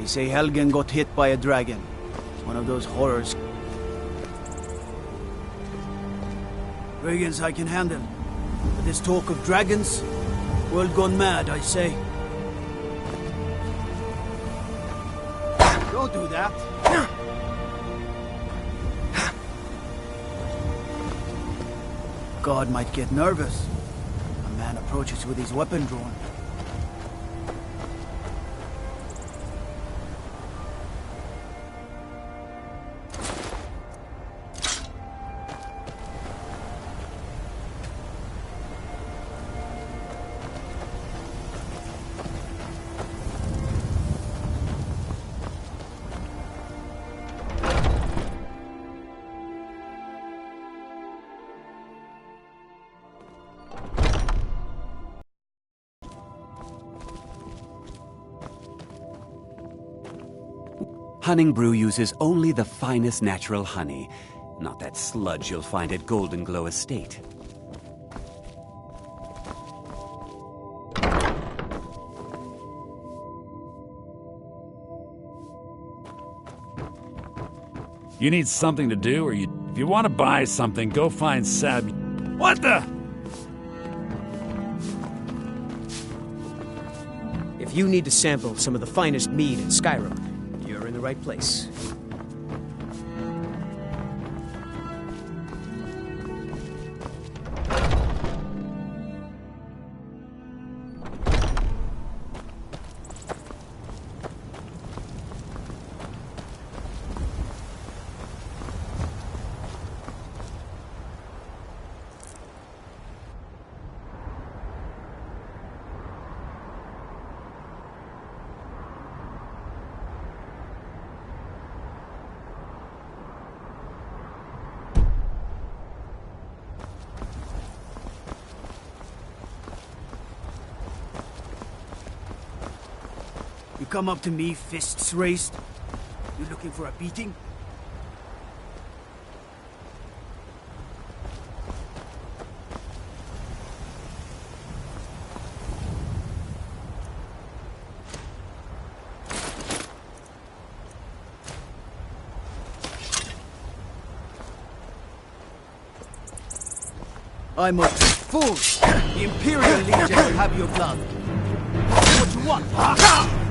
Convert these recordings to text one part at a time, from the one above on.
They say Helgen got hit by a dragon. One of those horrors. Dragons I can handle. But this talk of dragons? World gone mad, I say. Don't do that. God might get nervous. A man approaches with his weapon drawn. Hunning Brew uses only the finest natural honey, not that sludge you'll find at Golden Glow Estate. You need something to do, or if you want to buy something, go find Seb. What the? If you need to sample some of the finest mead in Skyrim, you're in the right place. You come up to me, fists raised? You looking for a beating? I'm a fool! The Imperial Legion will have your blood. What you want, huh?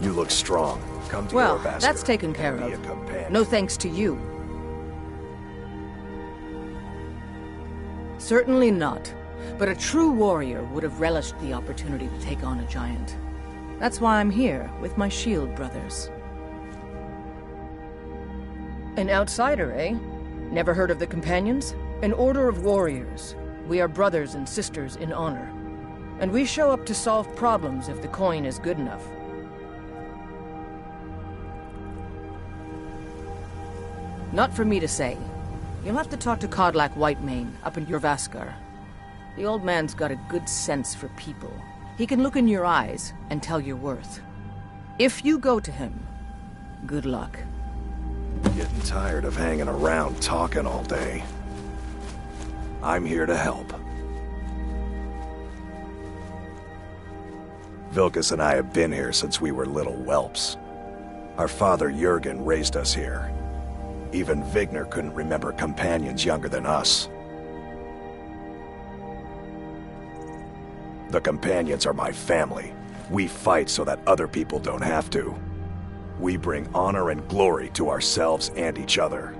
You look strong. Come to Well, your basket. that's taken care Be a of. companion. No thanks to you. Certainly not. But a true warrior would have relished the opportunity to take on a giant. That's why I'm here, with my shield brothers. An outsider, eh? Never heard of the Companions? An order of warriors. We are brothers and sisters in honor. And we show up to solve problems if the coin is good enough. Not for me to say. You'll have to talk to Kodlak Whitemane up in Jorvaskar. The old man's got a good sense for people. He can look in your eyes and tell your worth. If you go to him, good luck. Getting tired of hanging around talking all day. I'm here to help. Vilkas and I have been here since we were little whelps. Our father Jurgen raised us here. Even Vigner couldn't remember companions younger than us. The companions are my family. We fight so that other people don't have to. We bring honor and glory to ourselves and each other.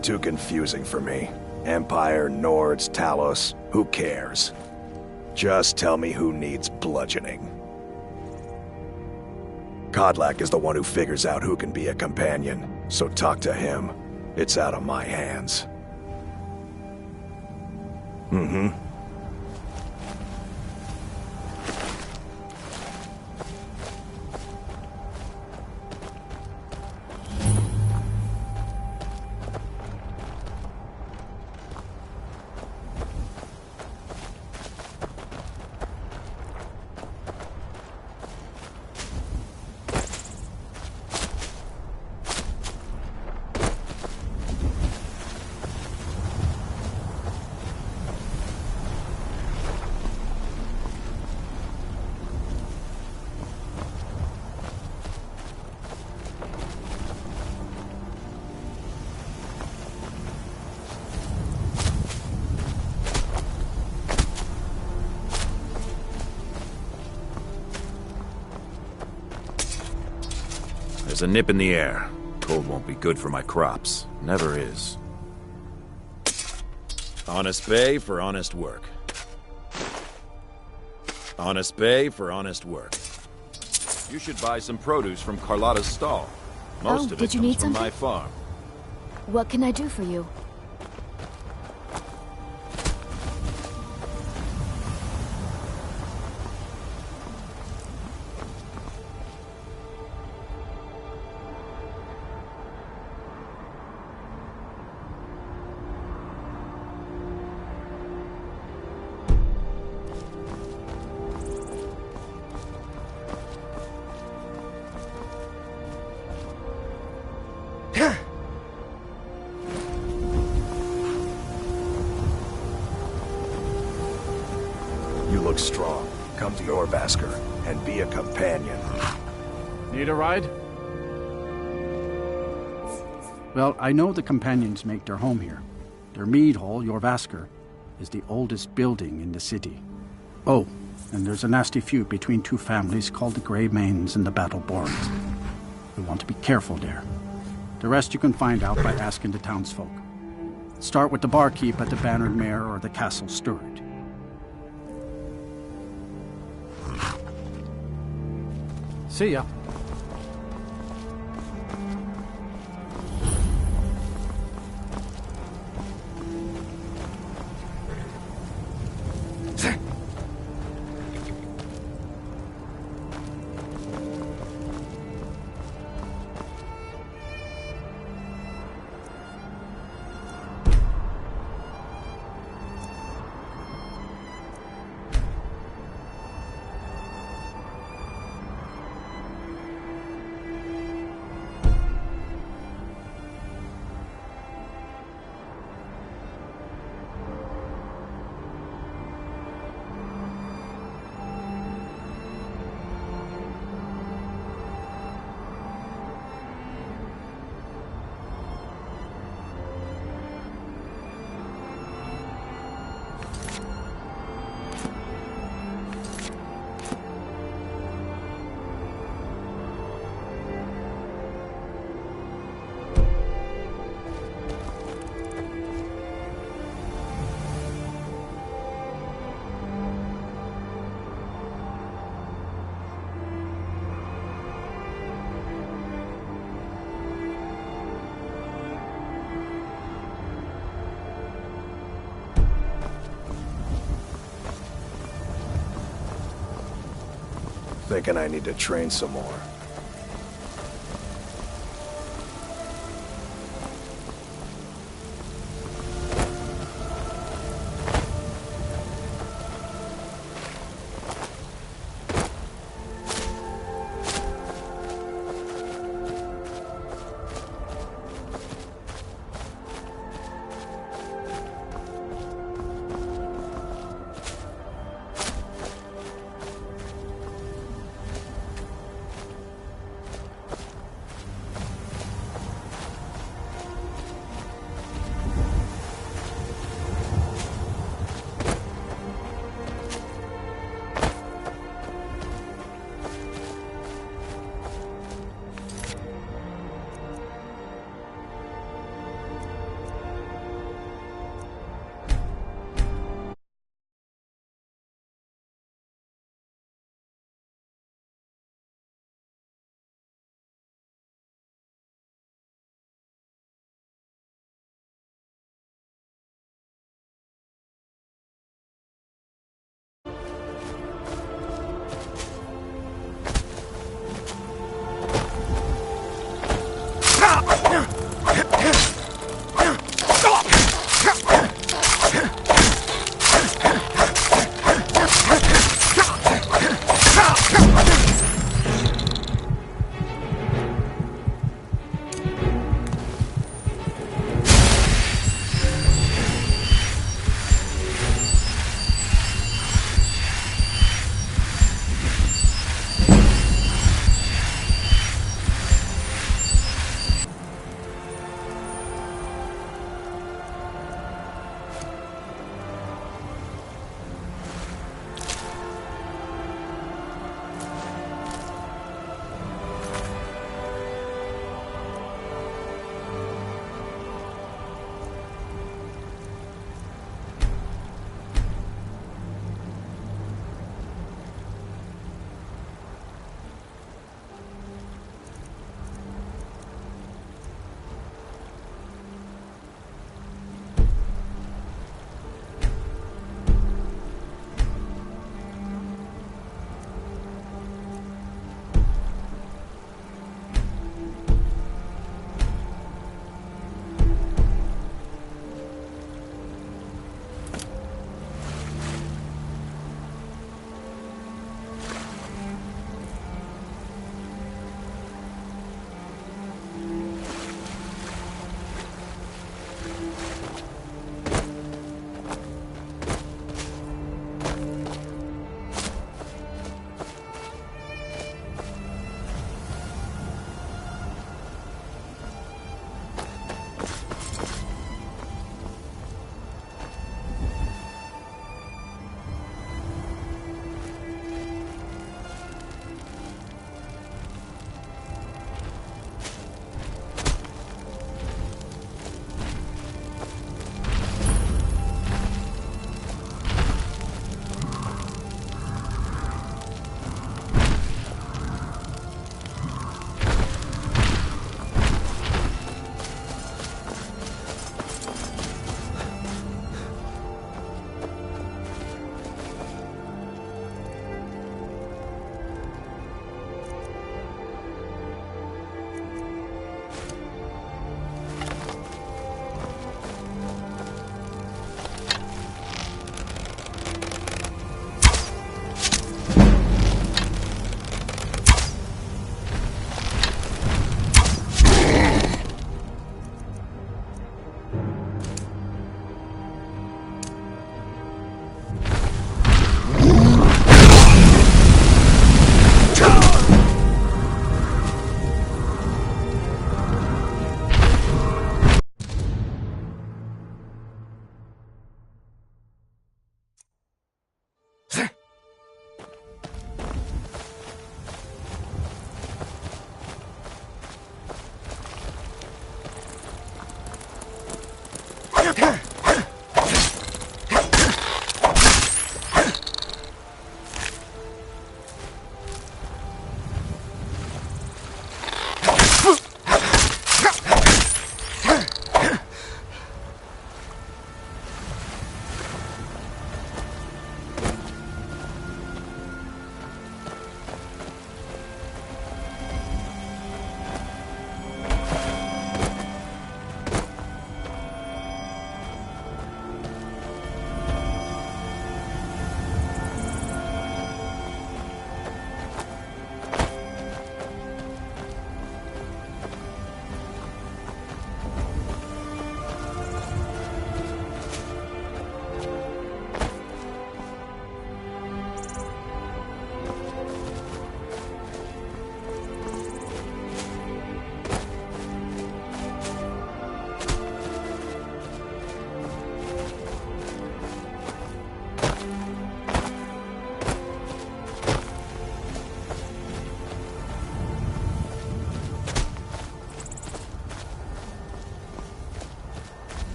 Too confusing for me. Empire, Nords, Talos, who cares? Just tell me who needs bludgeoning. Kodlak is the one who figures out who can be a companion, so talk to him. It's out of my hands. Mm-hmm. There's a nip in the air. Cold won't be good for my crops. Never is. Honest pay for honest work. Honest pay for honest work. You should buy some produce from Carlotta's stall. Most of it did you comes need from something? my farm. What can I do for you? You look strong. Come to your Basker and be a companion. Need a ride? Well, I know the companions make their home here. Their mead hall, Jorvaskar, is the oldest building in the city. Oh, and there's a nasty feud between two families called the Grey Manes and the Battleborns. We want to be careful there. The rest you can find out by asking the townsfolk. Start with the barkeep at the Bannered Mare or the Castle Steward. See ya. Thinking I need to train some more.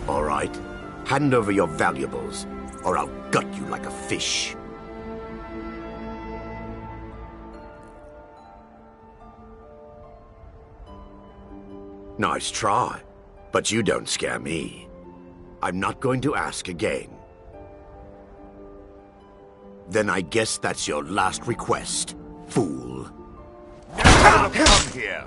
All right. Hand over your valuables, or I'll gut you like a fish. Nice try, but you don't scare me. I'm not going to ask again. Then I guess that's your last request, fool. Now come here.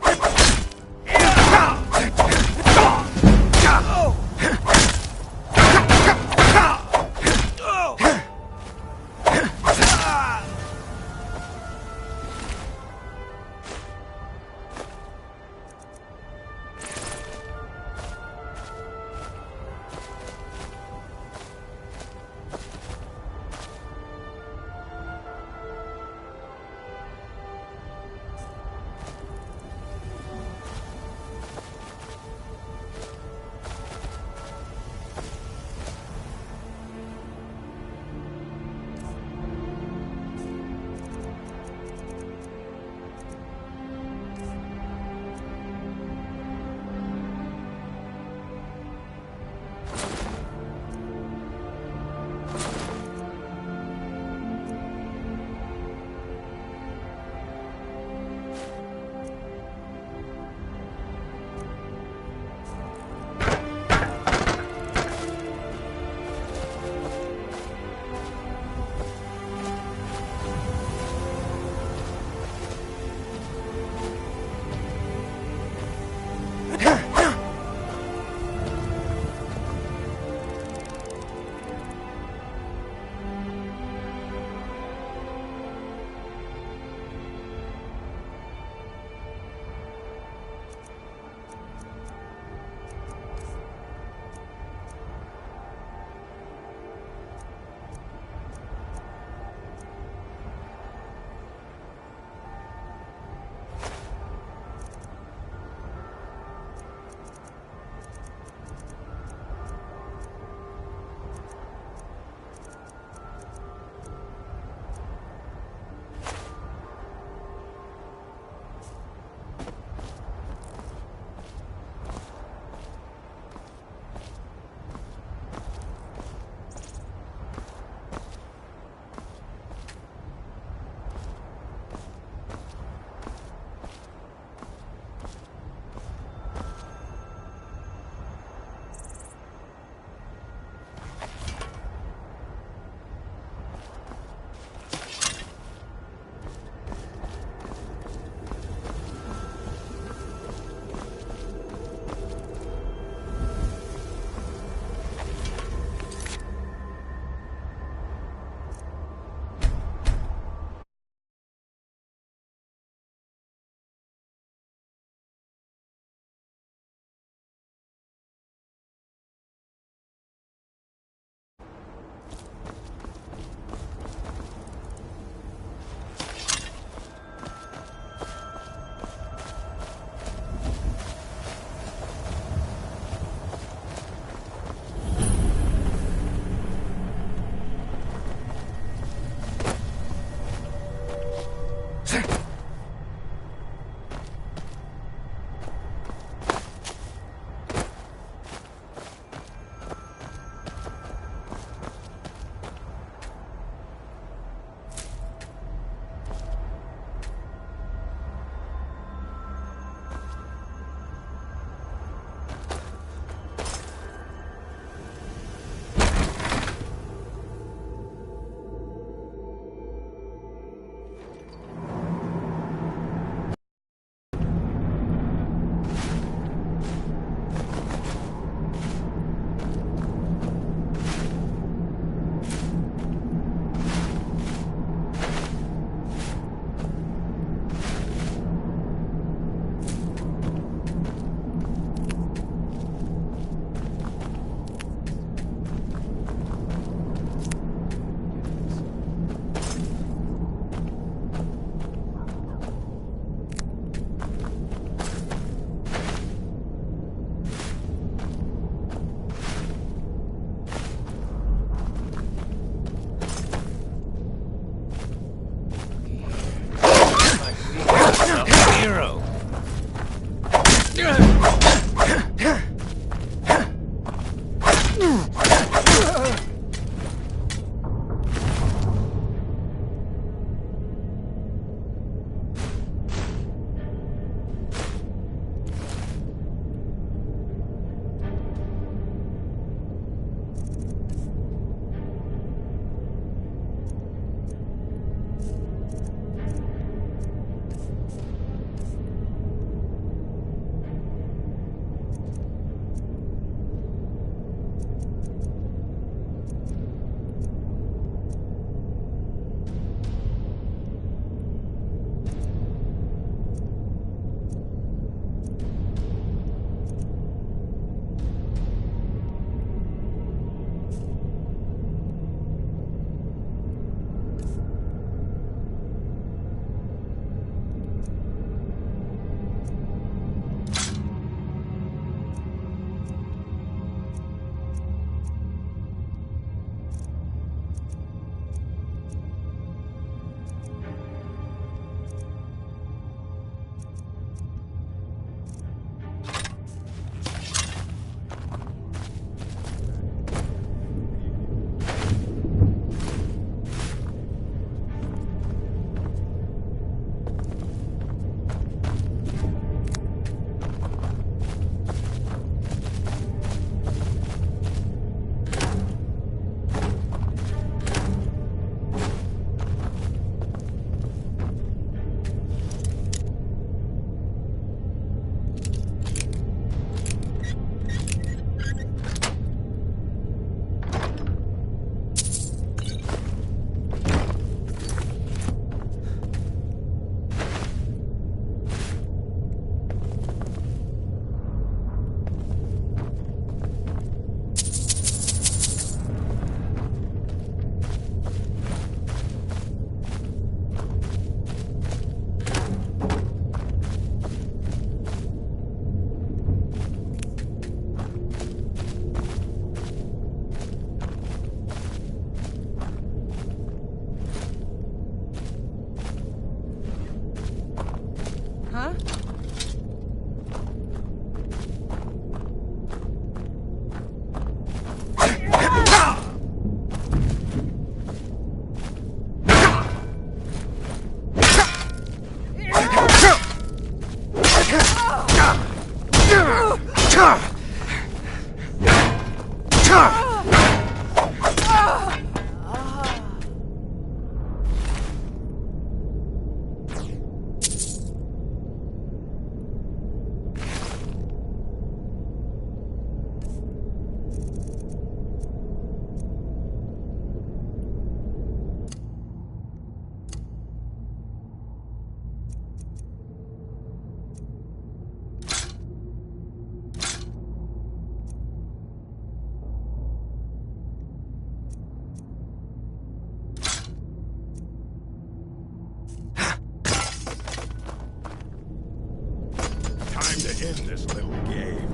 Time to end this little game.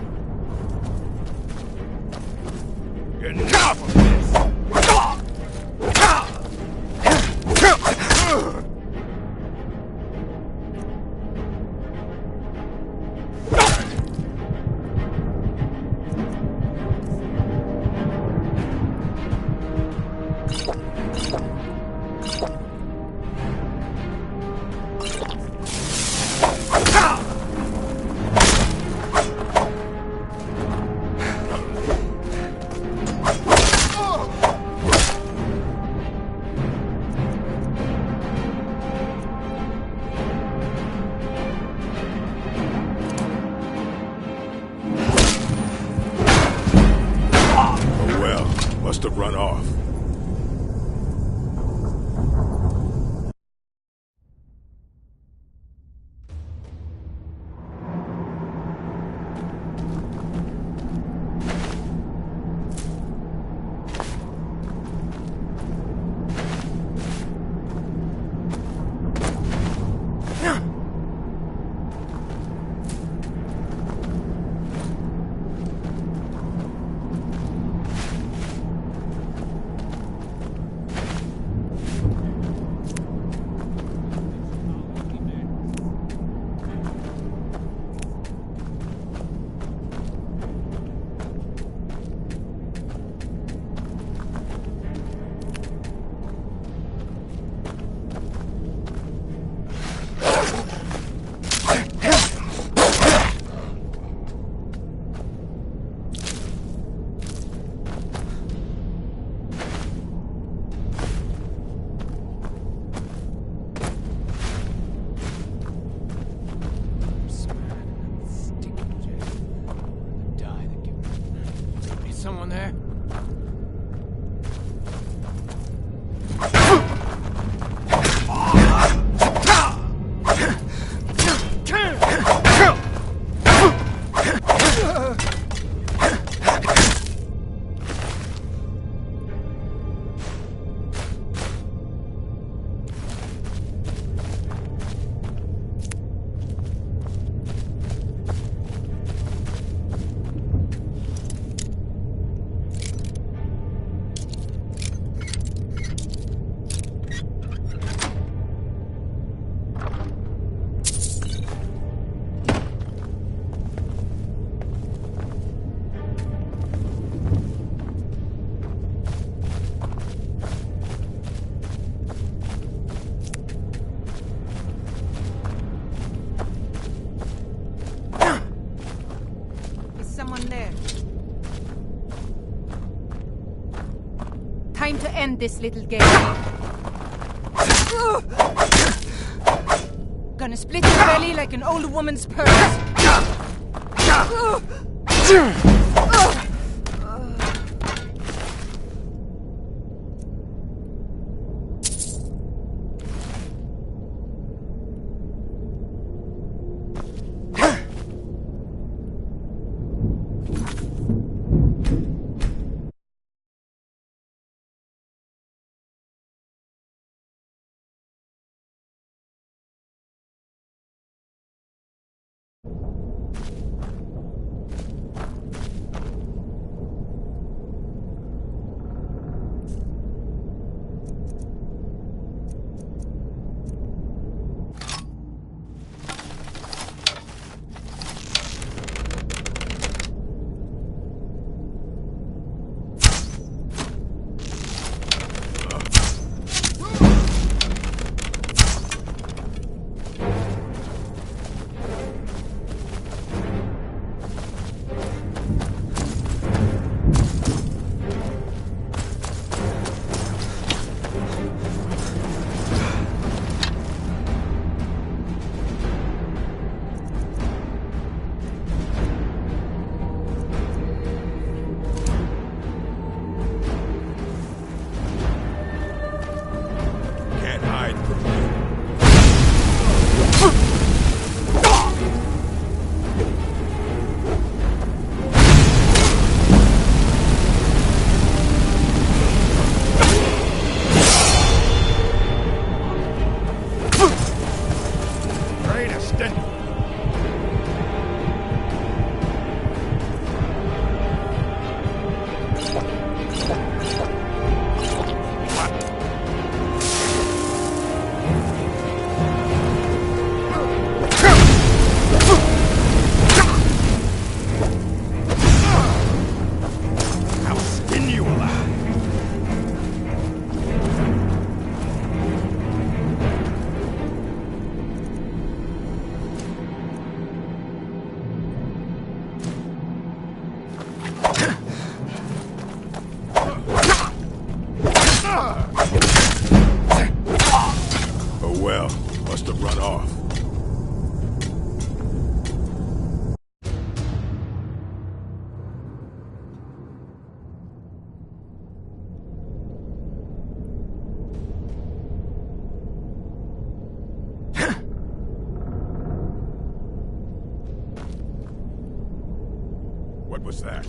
Enough of this! Must have run off. Someone there? Someone there. Time to end this little game. Gonna split your belly like an old woman's purse. Must have run off. What was that?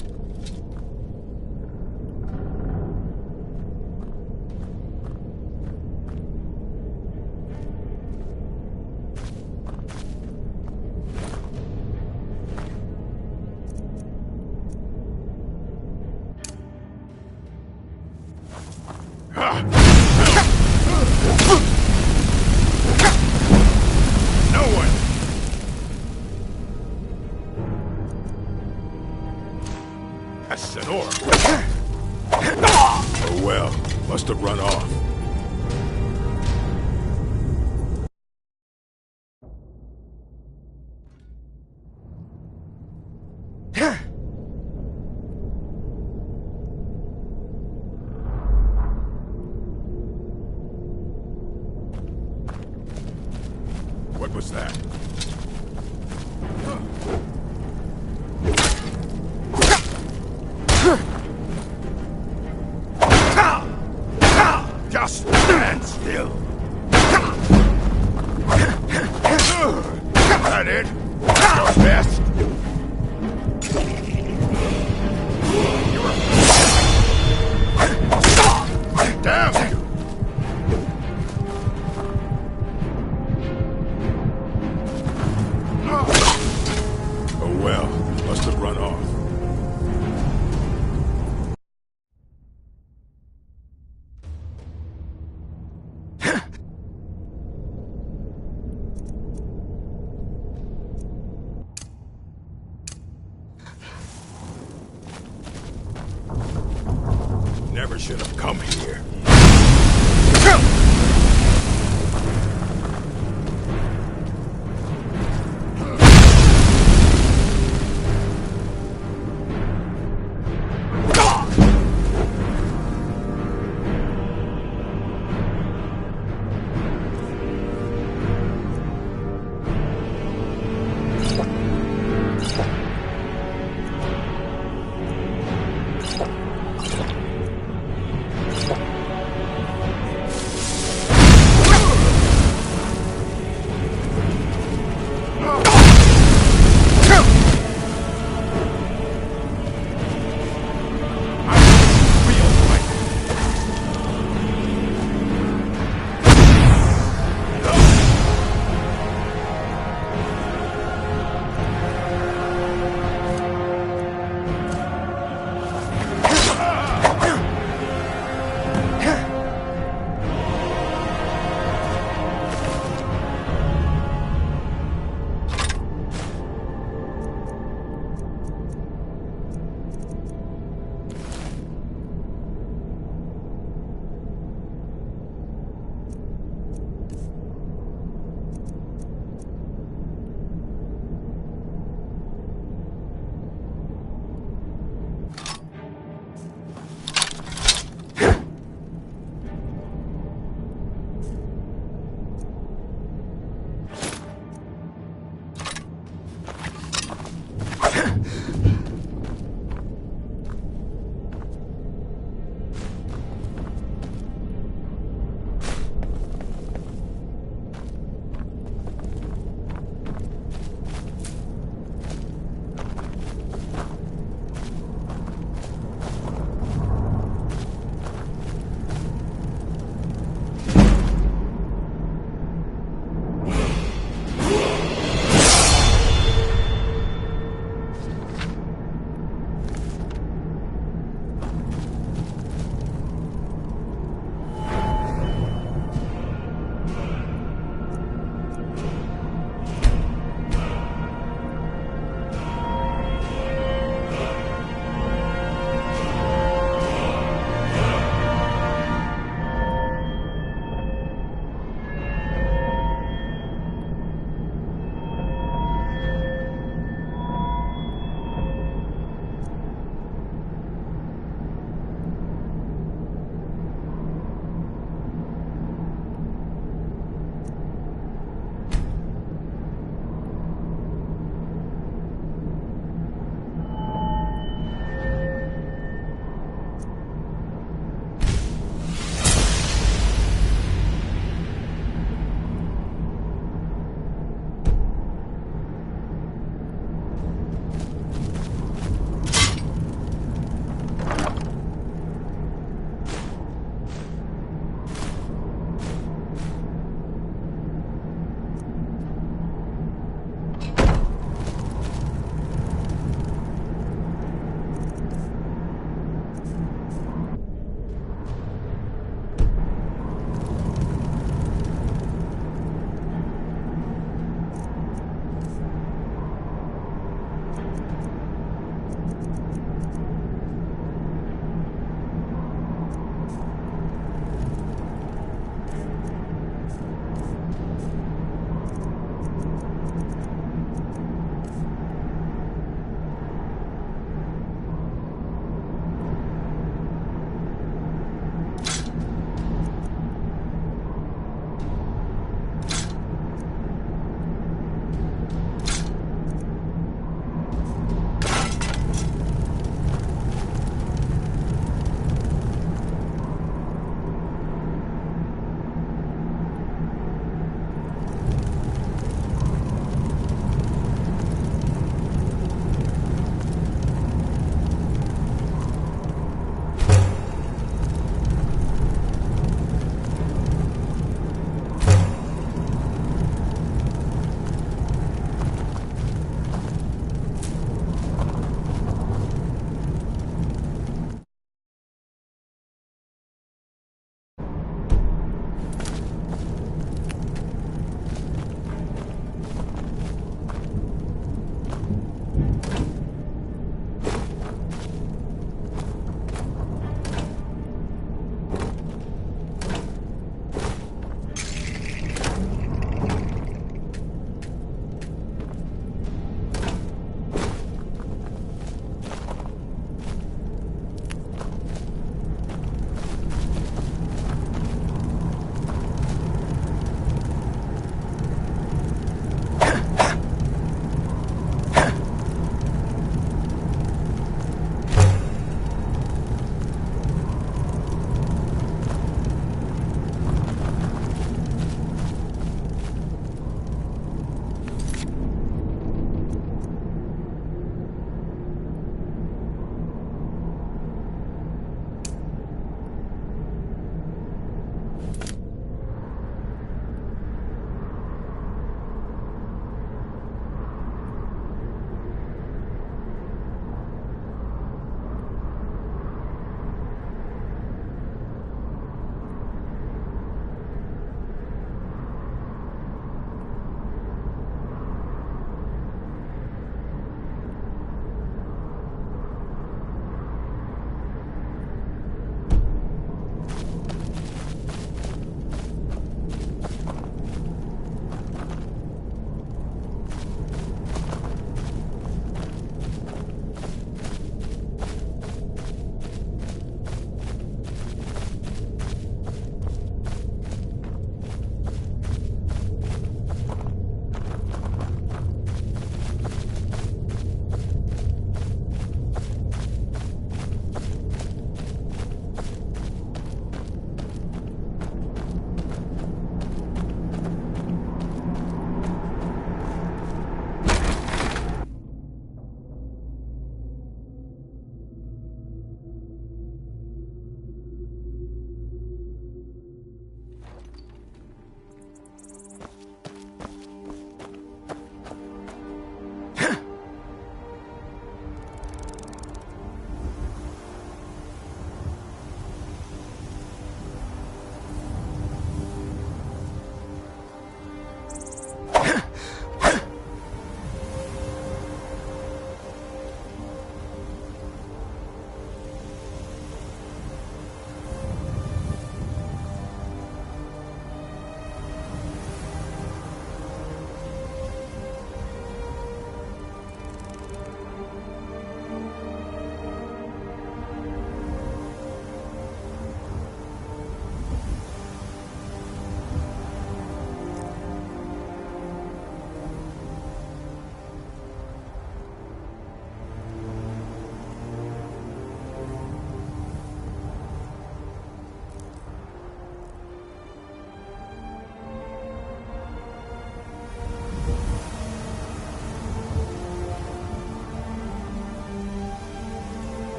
That's an orc. Oh well, must have run off. What was that? Just stand still. That it? Your best? Damn you! Oh well, must have run off. Never should have come here.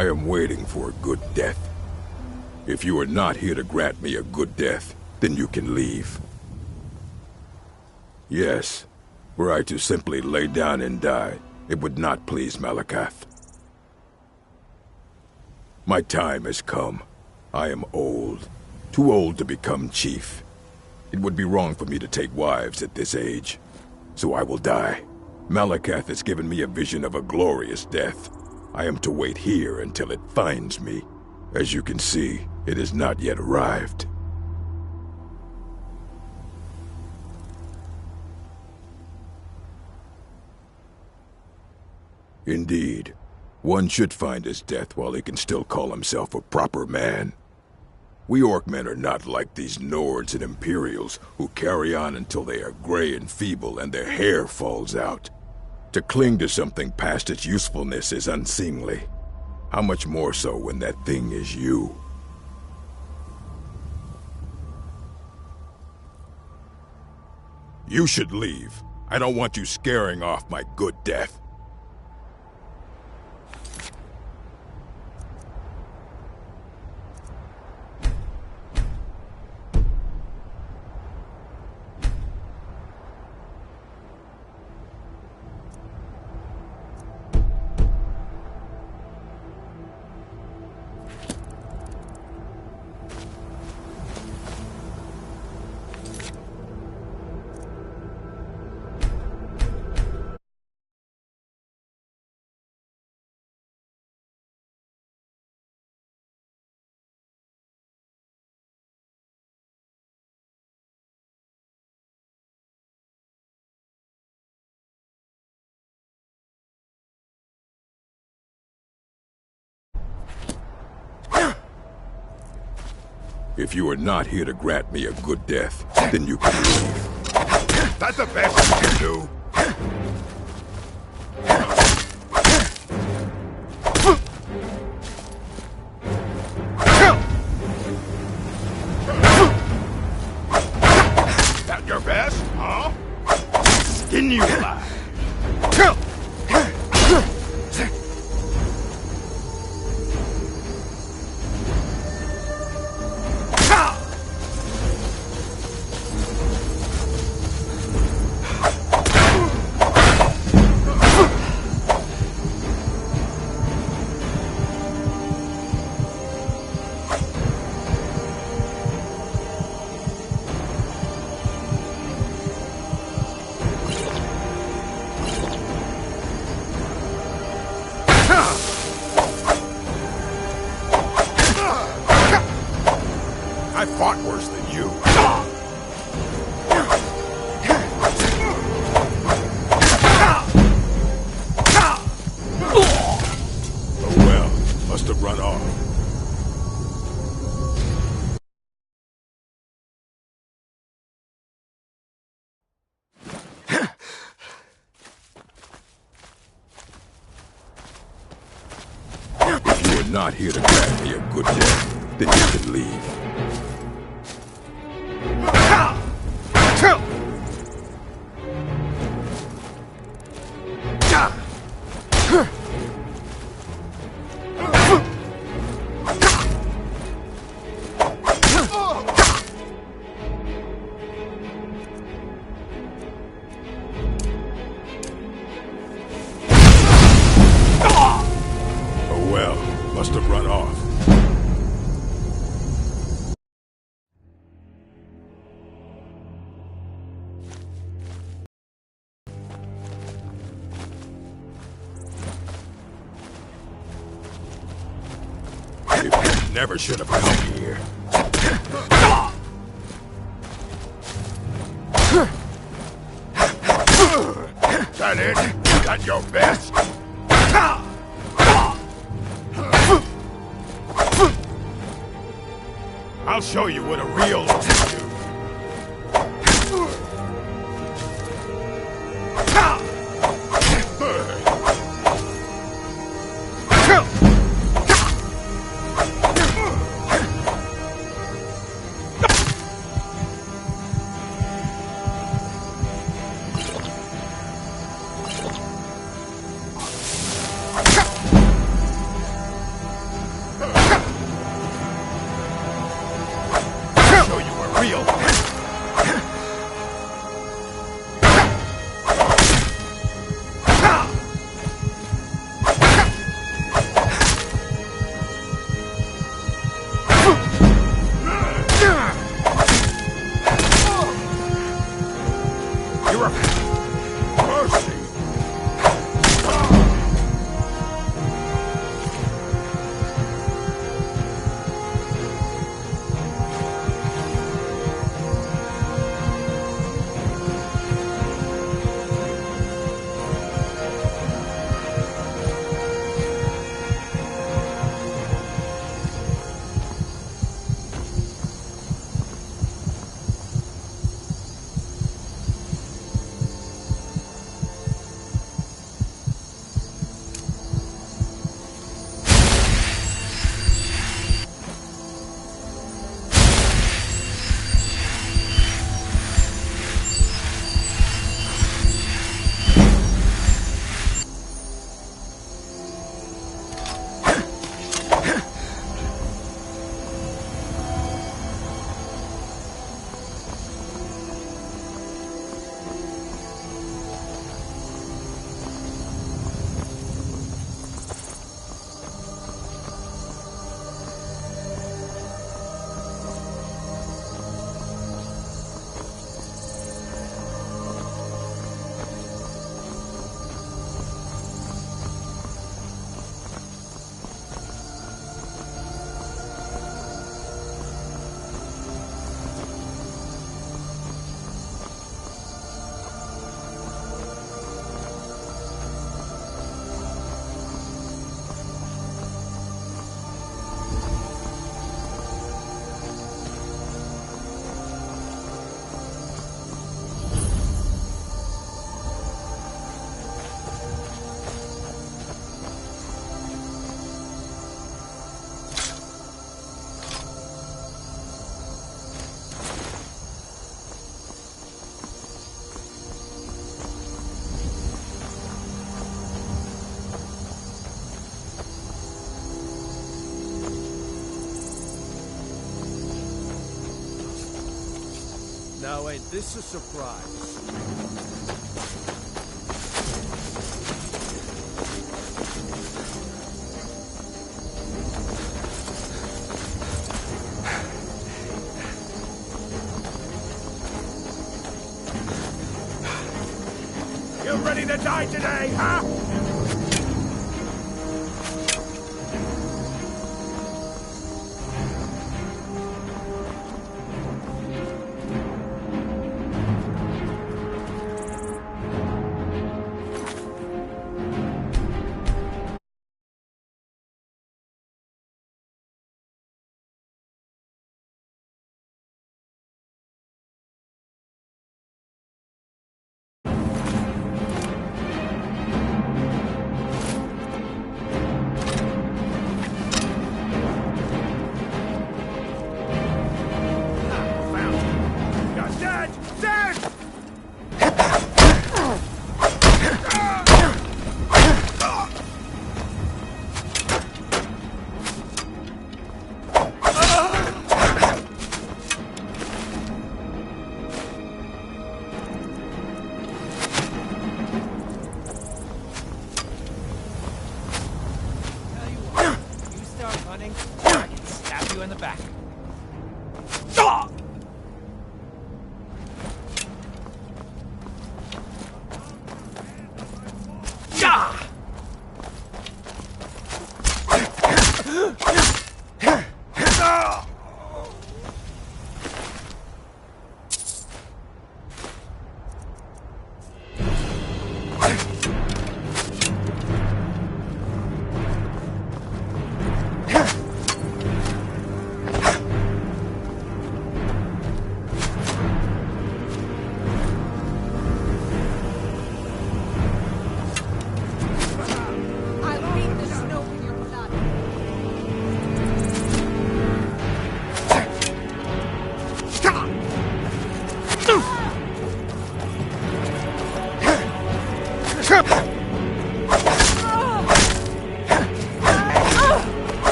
I am waiting for a good death. If you are not here to grant me a good death, then you can leave. Yes, were I to simply lay down and die, it would not please Malakath. My time has come. I am old. Too old to become chief. It would be wrong for me to take wives at this age. So I will die. Malakath has given me a vision of a glorious death. I am to wait here until it finds me. As you can see, it has not yet arrived. Indeed. One should find his death while he can still call himself a proper man. We Orcmen are not like these Nords and Imperials who carry on until they are gray and feeble and their hair falls out. To cling to something past its usefulness is unseemly. How much more so when that thing is you? You should leave. I don't want you scaring off my good death. If you are not here to grant me a good death, then you can leave. That's the best you can do. That your best, huh? Skin you alive. I fought worse than you. Oh well, must have run off. If you are not here to grant me a good death, then you can leave. Oh well, must have run off. Never should have come here. That it? That your best? I'll show you what a real can do. Now ain't this a surprise? You ready to die today, huh?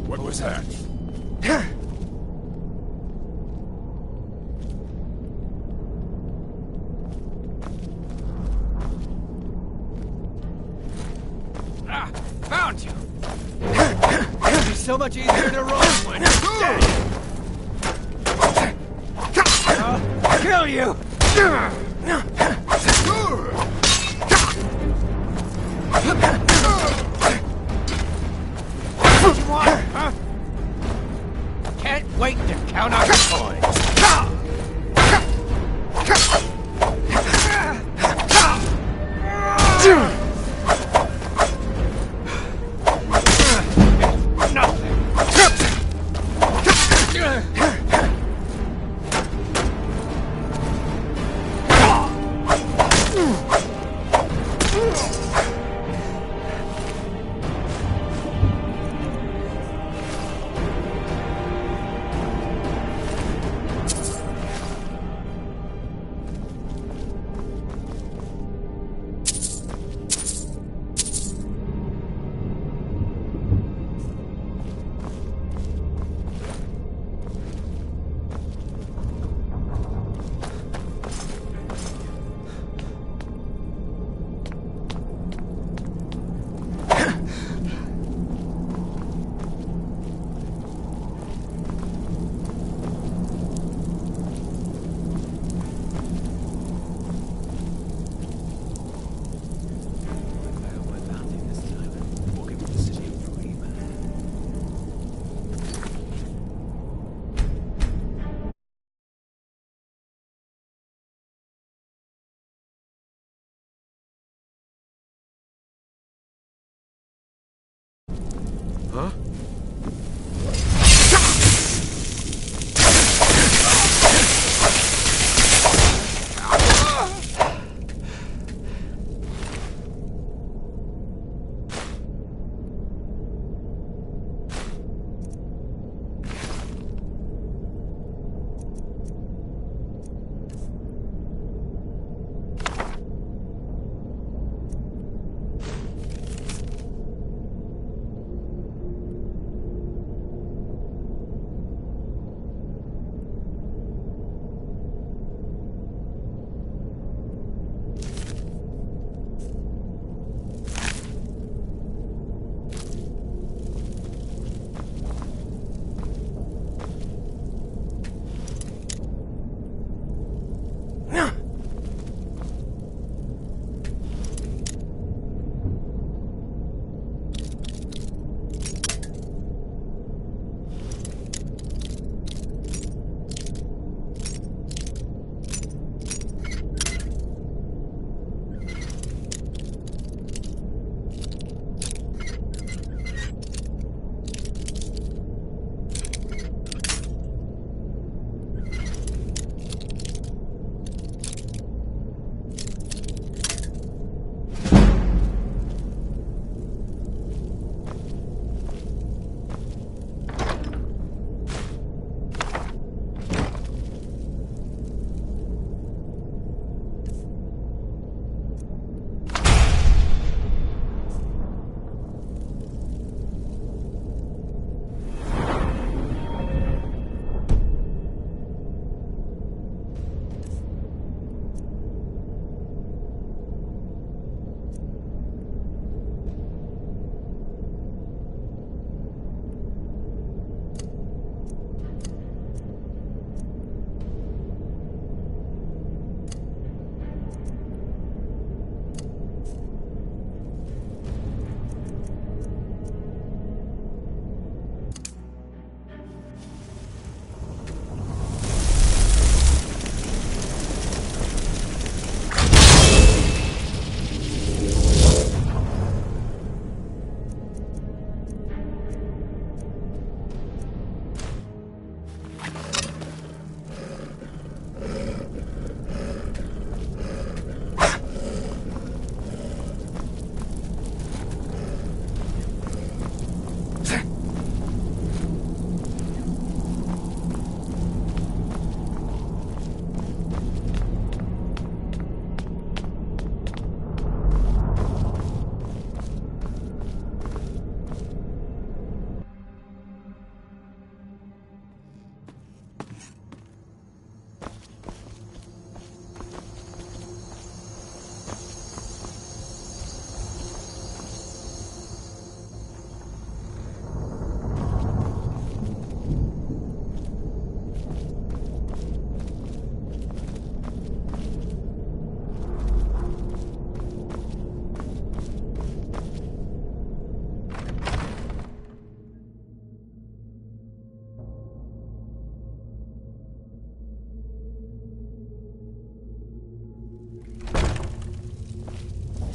What was that? Found you! It'll be so much easier to run when you're dead! I'll kill you! What you want, huh? Can't wait to count our coins!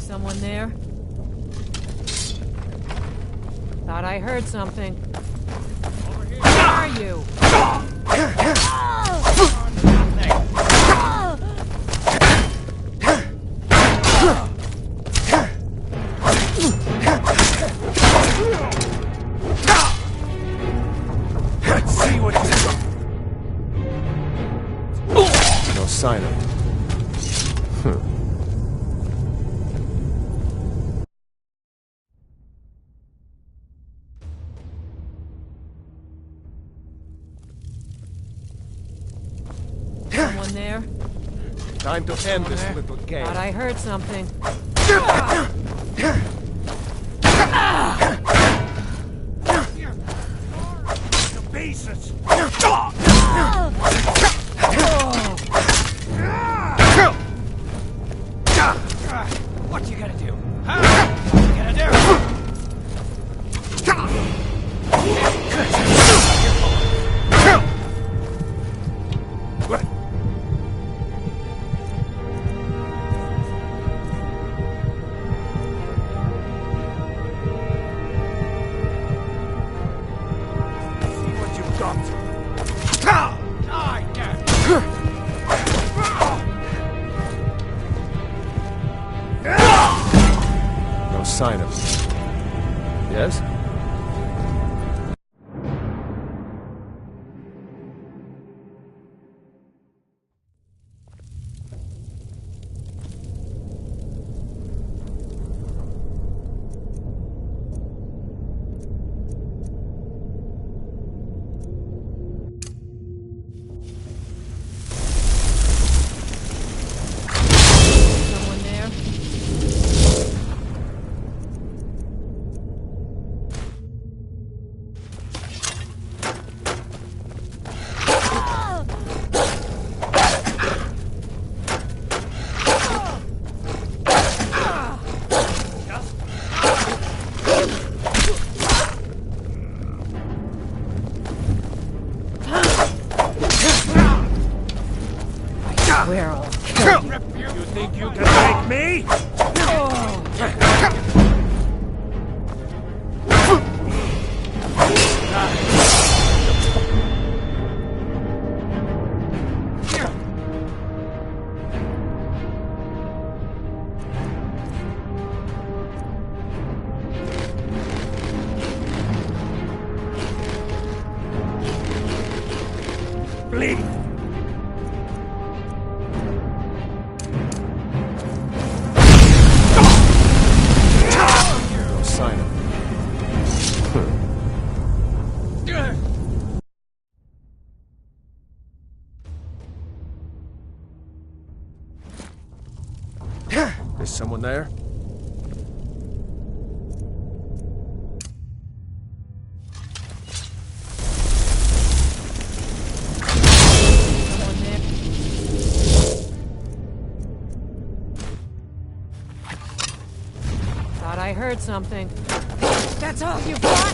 Someone there? Thought I heard something. Where are you? Let's see what it's... No sign of it. Someone there? Time to end this little game. Thought I heard something. The bases! What you gonna do? Huh? What you gonna do? No sign of it. Yes? Someone there? Where all? You think you can make me? Bleed! No sign of it. There's someone there? Someone there? Thought I heard something. That's all you got?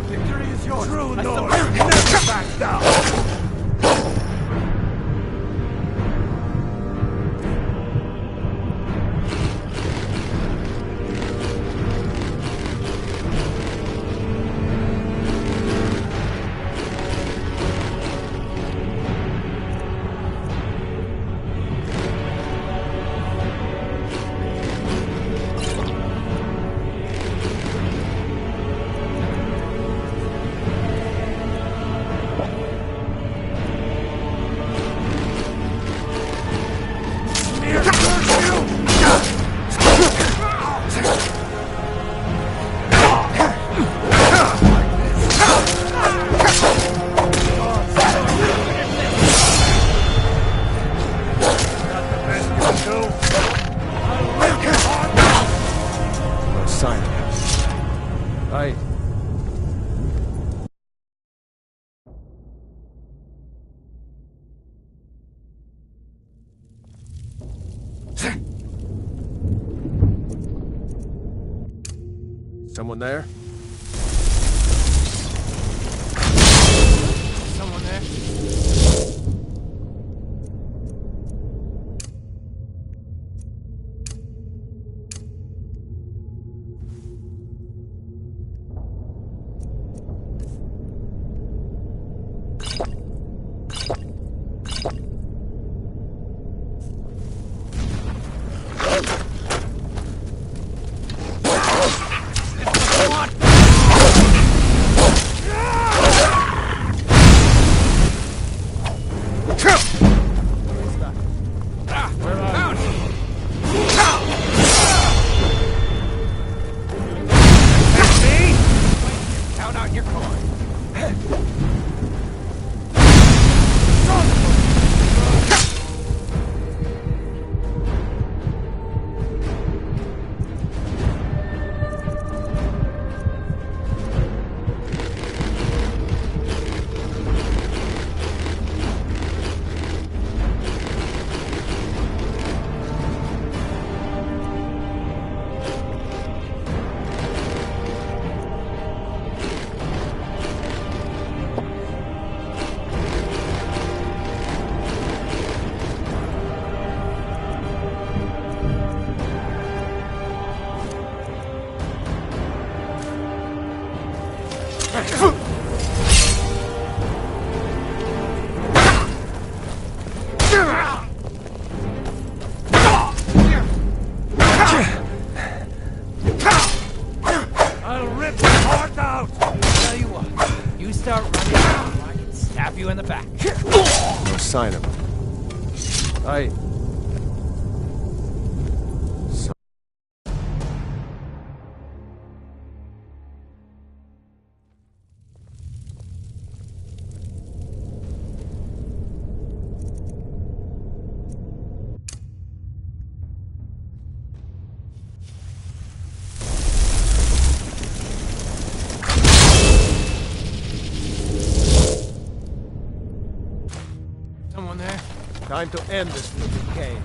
Victory is yours. True north. Never back down. No sign of it. Aye. Someone there? Someone there? I'll rip your heart out! Tell you what, you start running, I can stab you in the back. No sign of him. Someone there? Time to end this little game.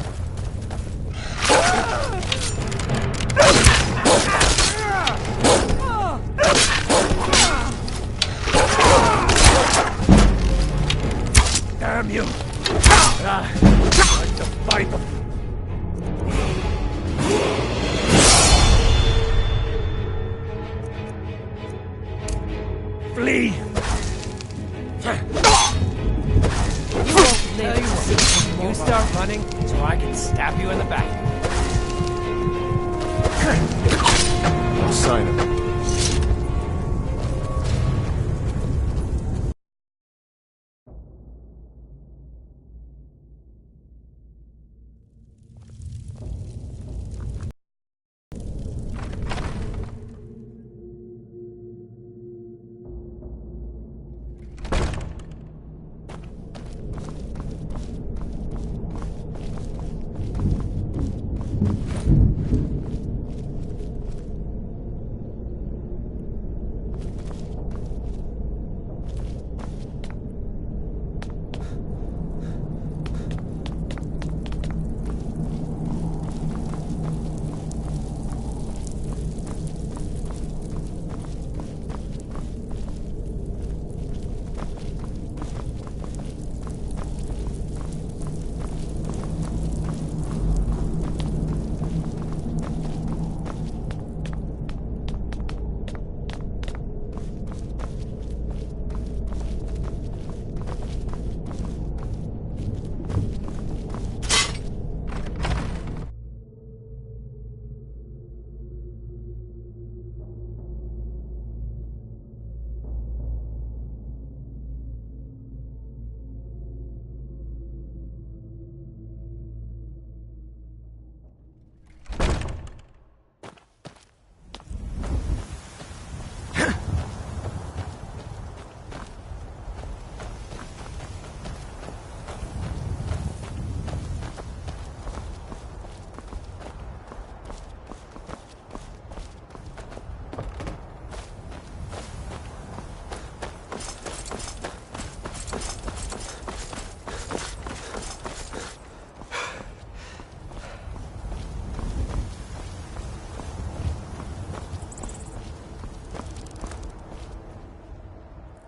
Damn you! I like to fight them. Flee! You start running, so I can stab you in the back. No sign of him.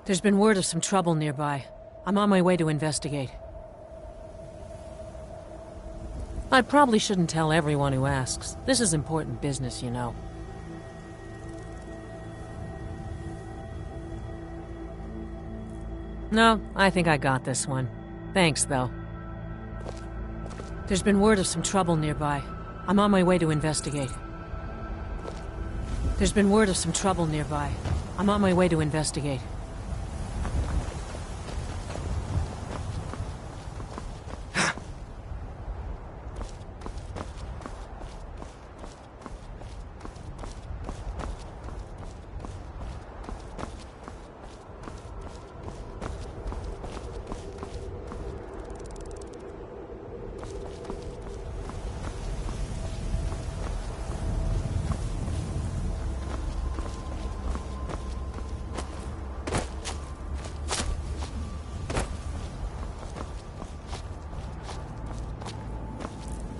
There's been word of some trouble nearby. I'm on my way to investigate. I probably shouldn't tell everyone who asks. This is important business, you know. No, I think I got this one. Thanks, though. There's been word of some trouble nearby. I'm on my way to investigate. There's been word of some trouble nearby. I'm on my way to investigate.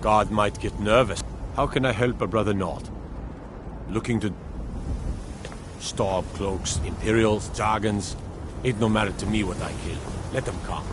God might get nervous. How can I help a brother not? Looking to store up cloaks, Imperials, Jargons. Ain't no matter to me what I kill. Let them come.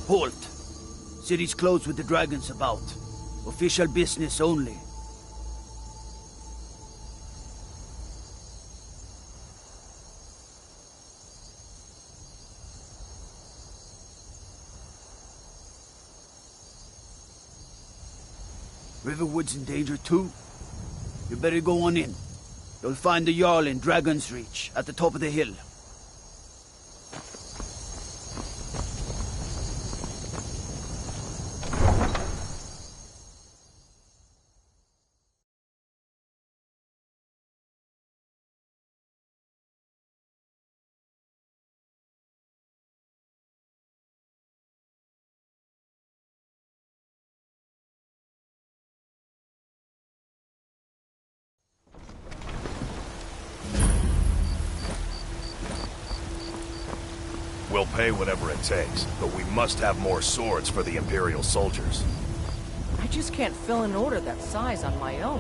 Halt! City's closed with the dragons about. Official business only. Riverwood's in danger too. You better go on in. You'll find the Jarl in Dragon's Reach, at the top of the hill. We'll pay whatever it takes, but we must have more swords for the Imperial soldiers. I just can't fill an order that size on my own.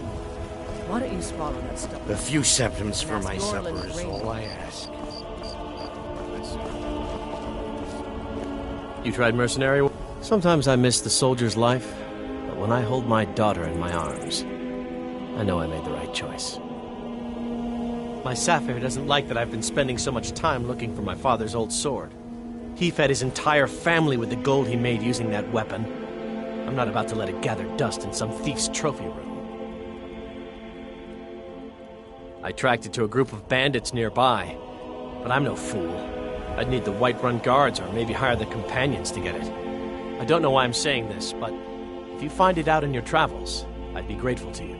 Why don't you swallow that stuff? A few septims for That's my supper Yorland's is ring. all I ask. You tried mercenary? Sometimes I miss the soldier's life, but when I hold my daughter in my arms, I know I made the right choice. My Sapphire doesn't like that I've been spending so much time looking for my father's old sword. He fed his entire family with the gold he made using that weapon. I'm not about to let it gather dust in some thief's trophy room. I tracked it to a group of bandits nearby, but I'm no fool. I'd need the Whiterun guards or maybe hire the companions to get it. I don't know why I'm saying this, but if you find it out in your travels, I'd be grateful to you.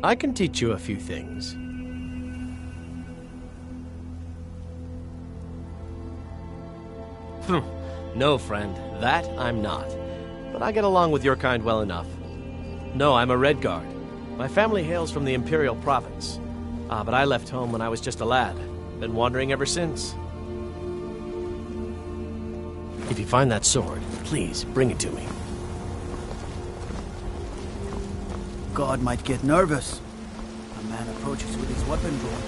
I can teach you a few things. No, friend, that I'm not. But I get along with your kind well enough. No, I'm a Redguard. My family hails from the Imperial Province. But I left home when I was just a lad. Been wandering ever since. If you find that sword, please bring it to me. God might get nervous. A man approaches with his weapon drawn.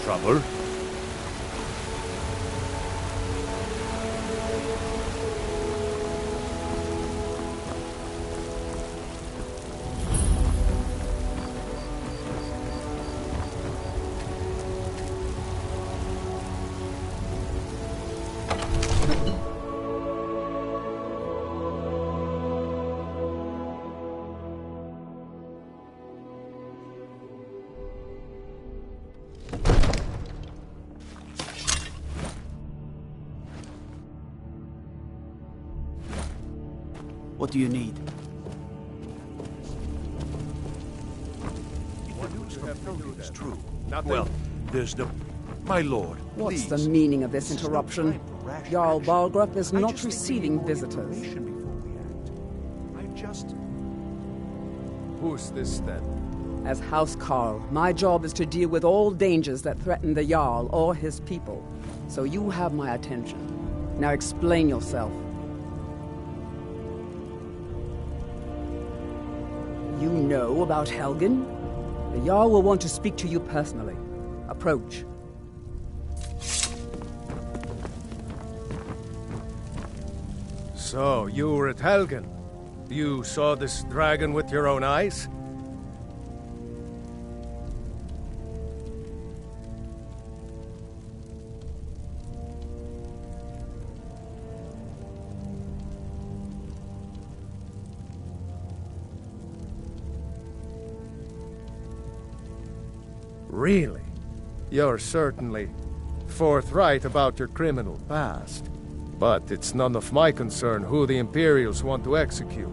Trouble? What do you need? What news from Helgen is true? Well, there's no... My lord, What's please. the meaning of this interruption? Jarl Balgrup is not receiving visitors. Who's this then? As House Karl, my job is to deal with all dangers that threaten the Jarl or his people. So you have my attention. Now explain yourself. You know about Helgen? The Jarl will want to speak to you personally. Approach. So, you were at Helgen. You saw this dragon with your own eyes? Really? You're certainly forthright about your criminal past. But it's none of my concern who the Imperials want to execute,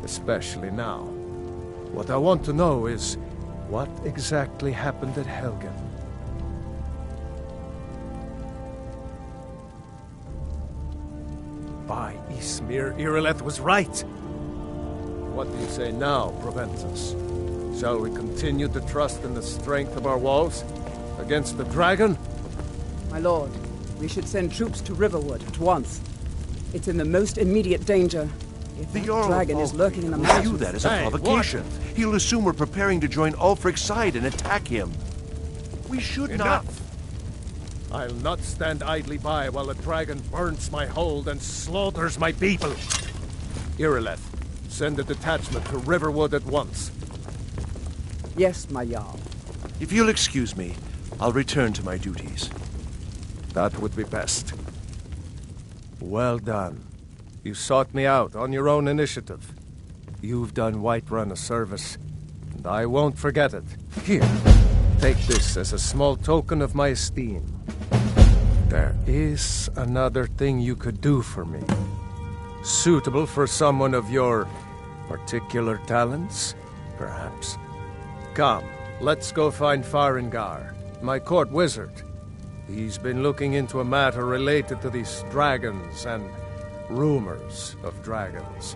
especially now. What I want to know is, what exactly happened at Helgen? By Ysmir, Irileth was right! What do you say now, Proventus? Shall we continue to trust in the strength of our walls? Against the dragon? My lord, we should send troops to Riverwood at once. It's in the most immediate danger. If the dragon is lurking in the mountains... view that as a provocation. He'll assume we're preparing to join Ulfric's side and attack him. We should not... I'll not stand idly by while the dragon burns my hold and slaughters my people. Irileth, send a detachment to Riverwood at once. Yes, my Jarl. If you'll excuse me, I'll return to my duties. That would be best. Well done. You sought me out on your own initiative. You've done Whiterun a service, and I won't forget it. Here, take this as a small token of my esteem. There is another thing you could do for me. Suitable for someone of your particular talents, perhaps. Come, let's go find Farengar, my court wizard. He's been looking into a matter related to these dragons and rumors of dragons.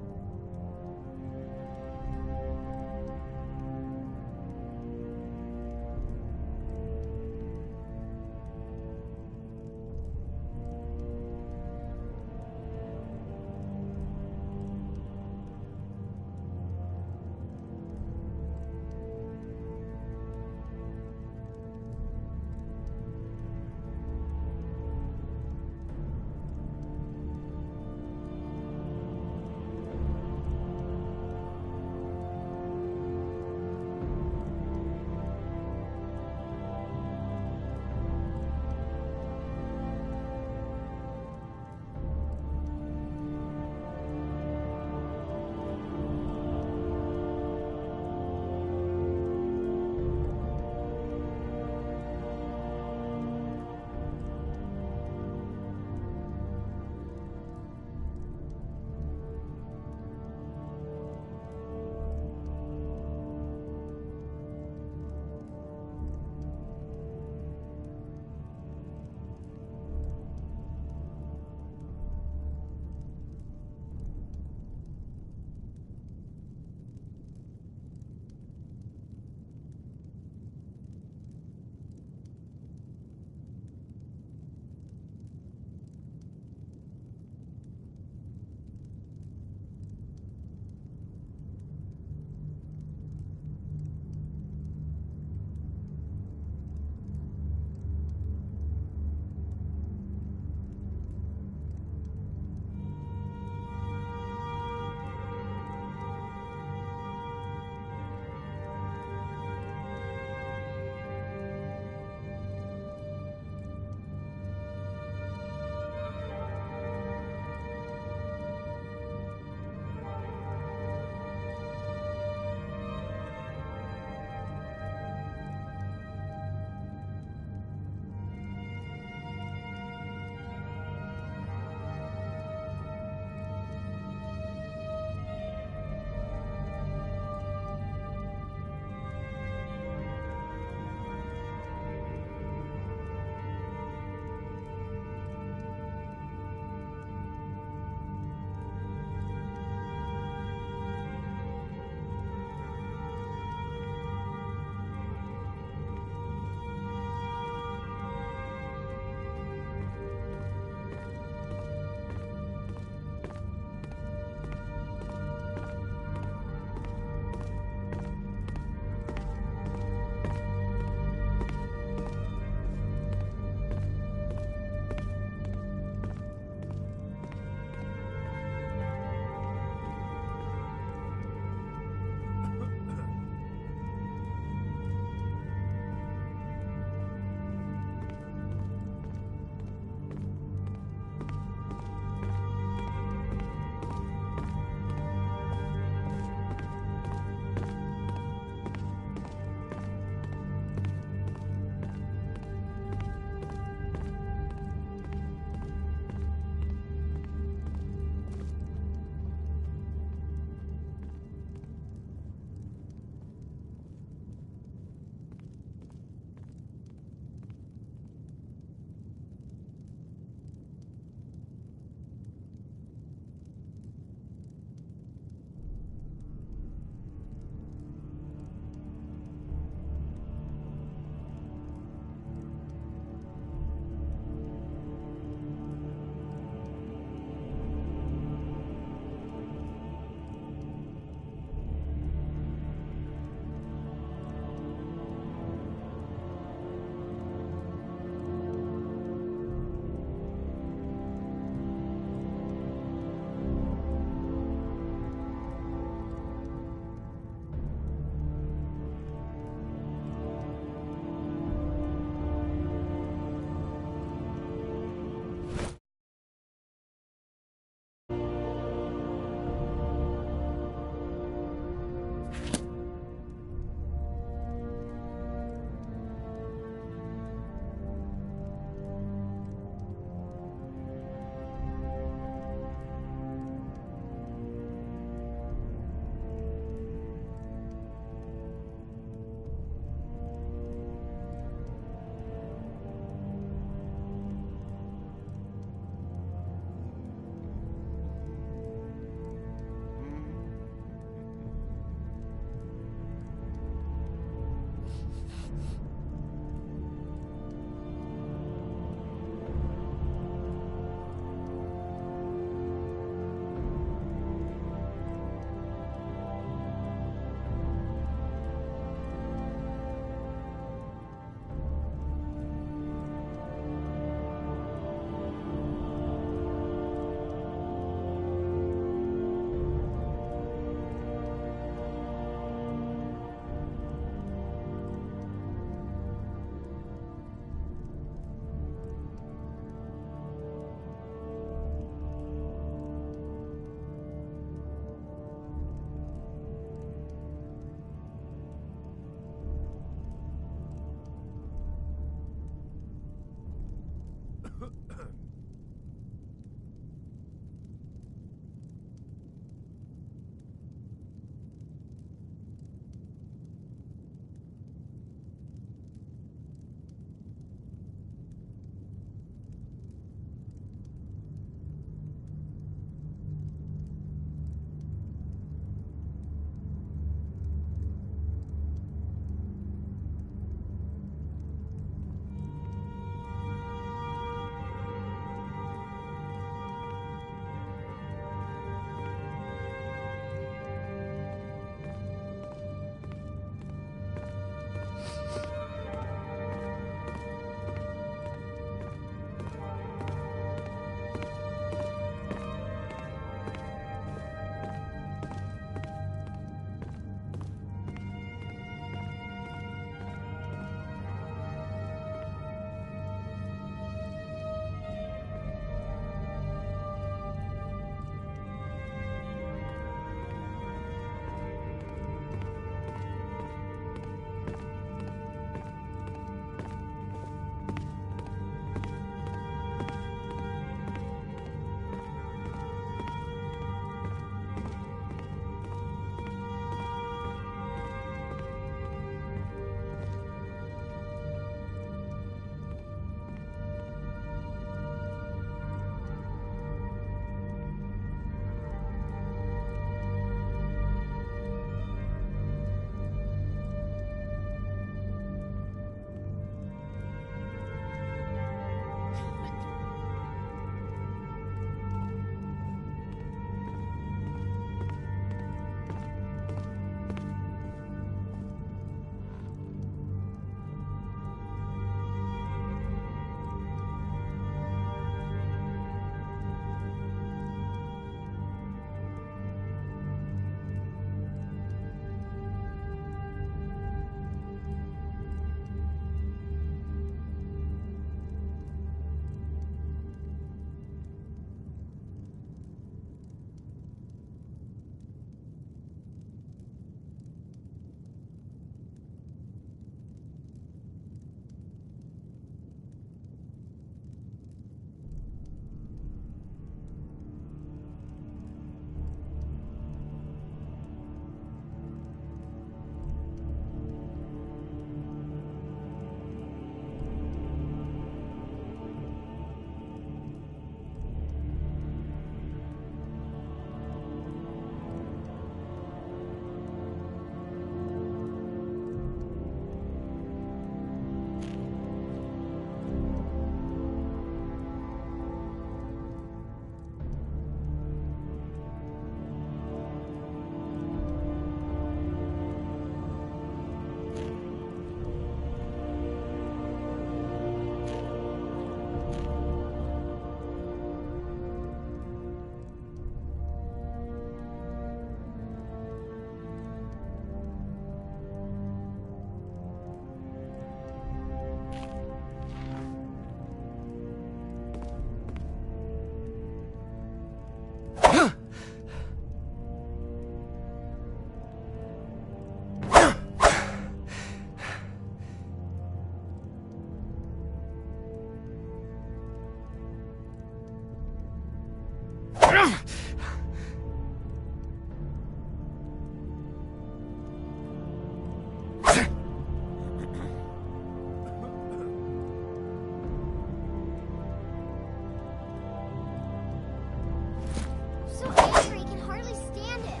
So angry, he can hardly stand it.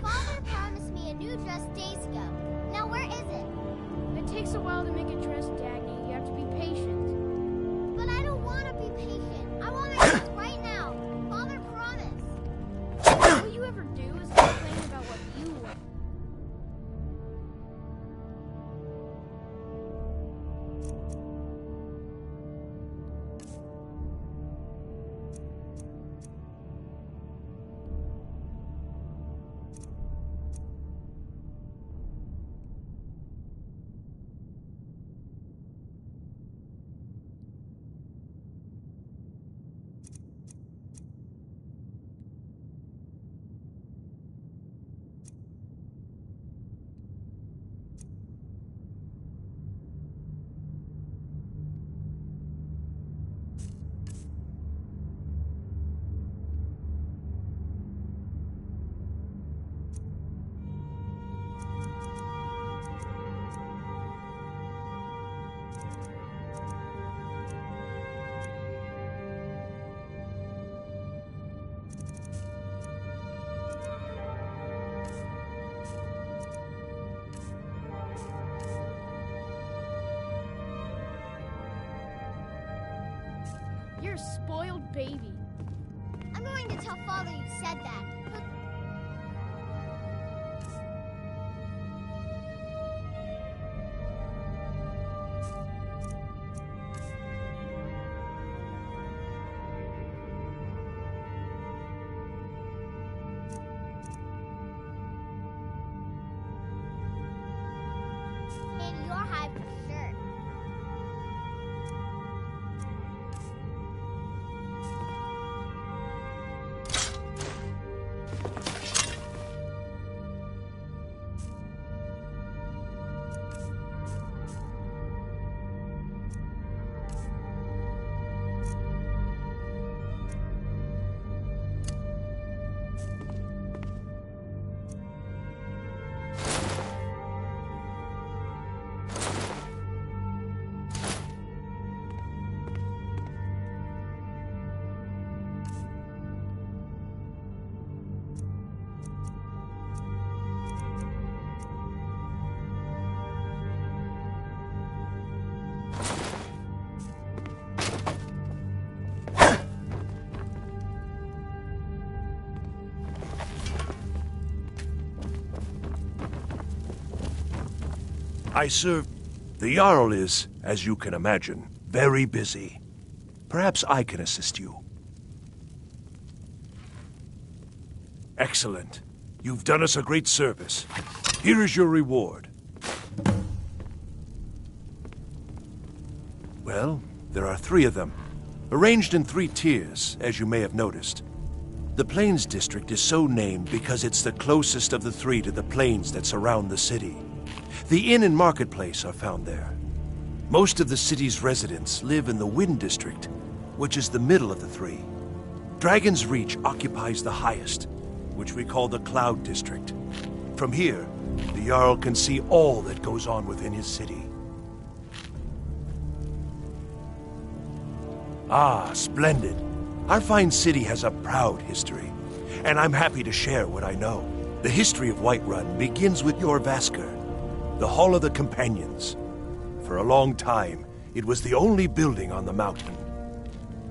Father promised me a new dress days ago. Now where is it? It takes a while to make a dress, Dagny. You have to be patient. But I don't want to be patient. I want my dress right now. Father promised. All you ever do is complain about what you want. You're a spoiled baby. I'm going to tell Father you said that. Maybe you're high for sure. I serve. The Jarl is, as you can imagine, very busy. Perhaps I can assist you. Excellent. You've done us a great service. Here is your reward. Well, there are 3 of them, arranged in 3 tiers, as you may have noticed. The Plains District is so named because it's the closest of the 3 to the plains that surround the city. The inn and marketplace are found there. Most of the city's residents live in the Wind District, which is the middle of the 3. Dragon's Reach occupies the highest, which we call the Cloud District. From here, the Jarl can see all that goes on within his city. Ah, splendid. Our fine city has a proud history, and I'm happy to share what I know. The history of Whiterun begins with Jorrvaskr, the Hall of the Companions. For a long time, it was the only building on the mountain.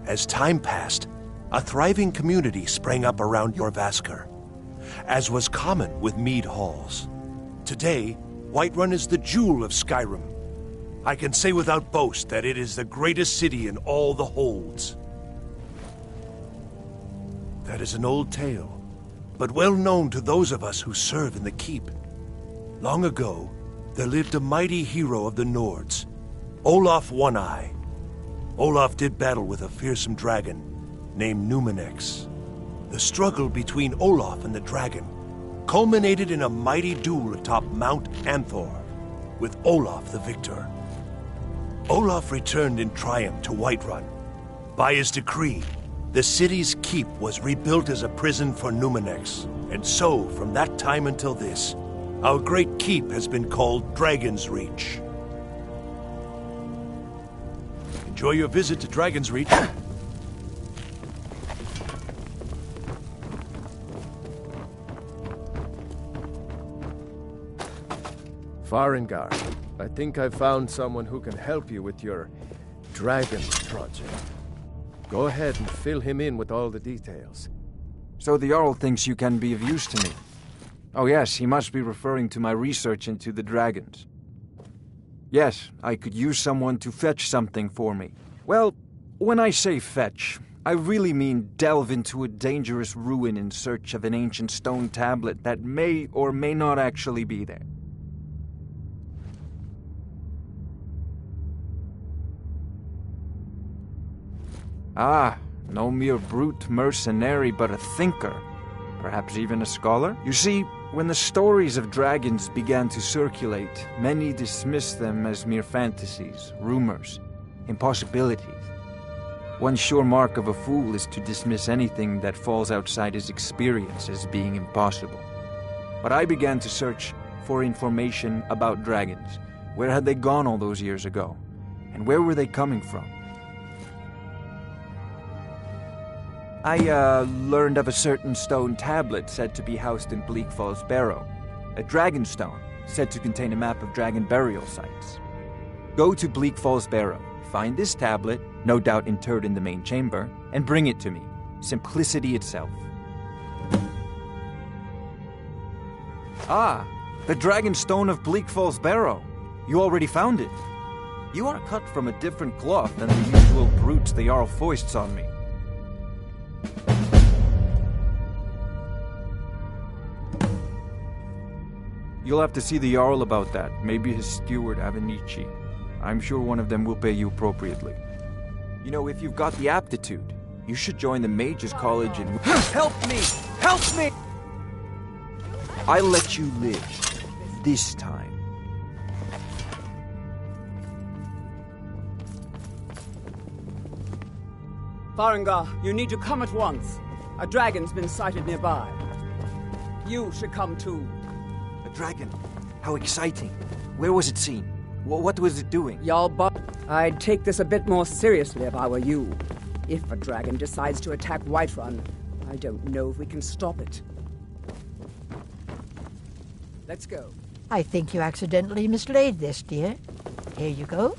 As time passed, a thriving community sprang up around Jorrvaskr, as was common with mead halls. Today, Whiterun is the jewel of Skyrim. I can say without boast that it is the greatest city in all the holds. That is an old tale, but well known to those of us who serve in the keep. Long ago, there lived a mighty hero of the Nords, Olaf One-Eye. Olaf did battle with a fearsome dragon named Numenex. The struggle between Olaf and the dragon culminated in a mighty duel atop Mount Anthor, with Olaf the victor. Olaf returned in triumph to Whiterun. By his decree, The city's keep was rebuilt as a prison for Numenex, and so, from that time until this, our great keep has been called Dragon's Reach. Enjoy your visit to Dragon's Reach. Farengar, I think I've found someone who can help you with your dragon project. Go ahead and fill him in with all the details. So the Jarl thinks you can be of use to me. Oh yes, he must be referring to my research into the dragons. Yes, I could use someone to fetch something for me. Well, when I say fetch, I really mean delve into a dangerous ruin in search of an ancient stone tablet that may or may not actually be there. Ah, no mere brute mercenary, but a thinker. Perhaps even a scholar? You see, when the stories of dragons began to circulate, many dismissed them as mere fantasies, rumors, impossibilities. One sure mark of a fool is to dismiss anything that falls outside his experience as being impossible. But I began to search for information about dragons. Where had they gone all those years ago? And where were they coming from? I learned of a certain stone tablet said to be housed in Bleak Falls Barrow. A dragon stone, said to contain a map of dragon burial sites. Go to Bleak Falls Barrow, find this tablet, no doubt interred in the main chamber, and bring it to me. Simplicity itself. Ah, the dragon stone of Bleak Falls Barrow. You already found it. You are cut from a different cloth than the usual brutes the Jarl foists on me. You'll have to see the Jarl about that. Maybe his steward, Avenici. I'm sure one of them will pay you appropriately. You know, if you've got the aptitude, you should join the Mages College and... Help me! Help me! I'll let you live. This time. Farengar, you need to come at once. A dragon's been sighted nearby. You should come too. A dragon? How exciting. Where was it seen? What was it doing? I'd take this a bit more seriously if I were you. If a dragon decides to attack Whiterun, I don't know if we can stop it. Let's go. I think you accidentally mislaid this, dear. Here you go.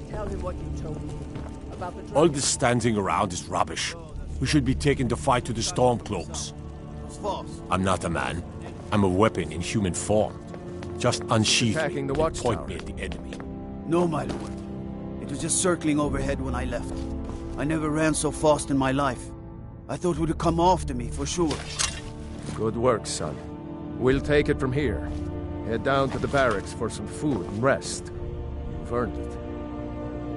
Tell him what you told me about the All this standing around is rubbish. We should be taking the fight to the Stormcloaks. I'm not a man. I'm a weapon in human form. Just unsheath me and point me at the enemy. No, my lord. It was just circling overhead when I left. I never ran so fast in my life. I thought it would come after me, for sure. Good work, son. We'll take it from here. Head down to the barracks for some food and rest. You've earned it.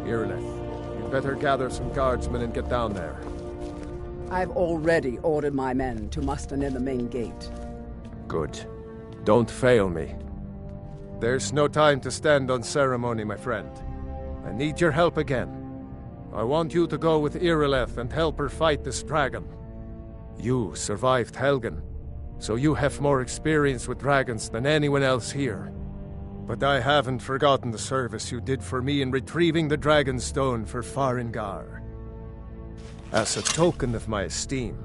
Irileth, you'd better gather some guardsmen and get down there. I've already ordered my men to muster near the main gate. Good. Don't fail me. There's no time to stand on ceremony, my friend. I need your help again. I want you to go with Irileth and help her fight this dragon. You survived Helgen, so you have more experience with dragons than anyone else here. But I haven't forgotten the service you did for me in retrieving the Dragon Stone for Farengar. As a token of my esteem,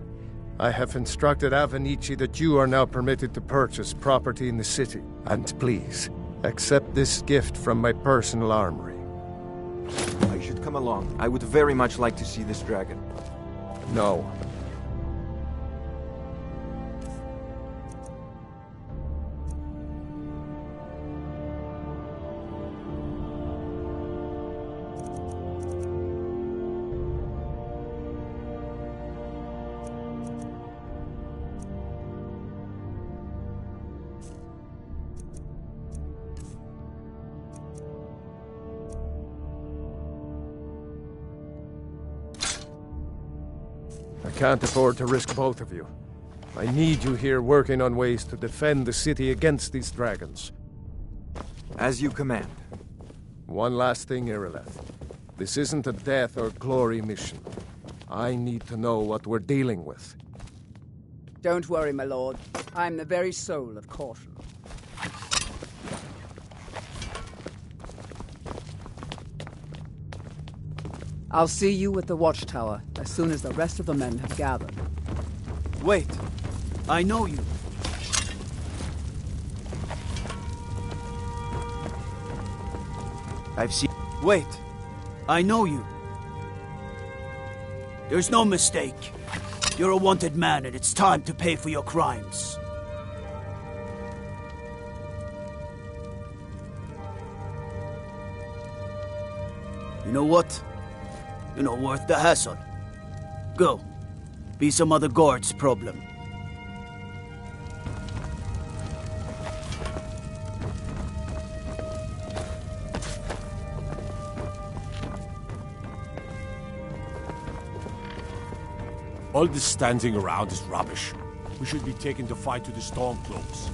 I have instructed Avenici that you are now permitted to purchase property in the city. And please, accept this gift from my personal armory. I should come along. I would very much like to see this dragon. No. can't afford to risk both of you. I need you here working on ways to defend the city against these dragons. As you command. One last thing, Irileth. This isn't a death or glory mission. I need to know what we're dealing with. Don't worry, my lord. I'm the very soul of caution. I'll see you at the watchtower as soon as the rest of the men have gathered. Wait. I know you. I've seen... Wait. I know you. There's no mistake. You're a wanted man, and it's time to pay for your crimes. You know what? You're not worth the hassle. Go. Be some other guard's problem. All this standing around is rubbish. We should be taking the fight to the Stormcloaks.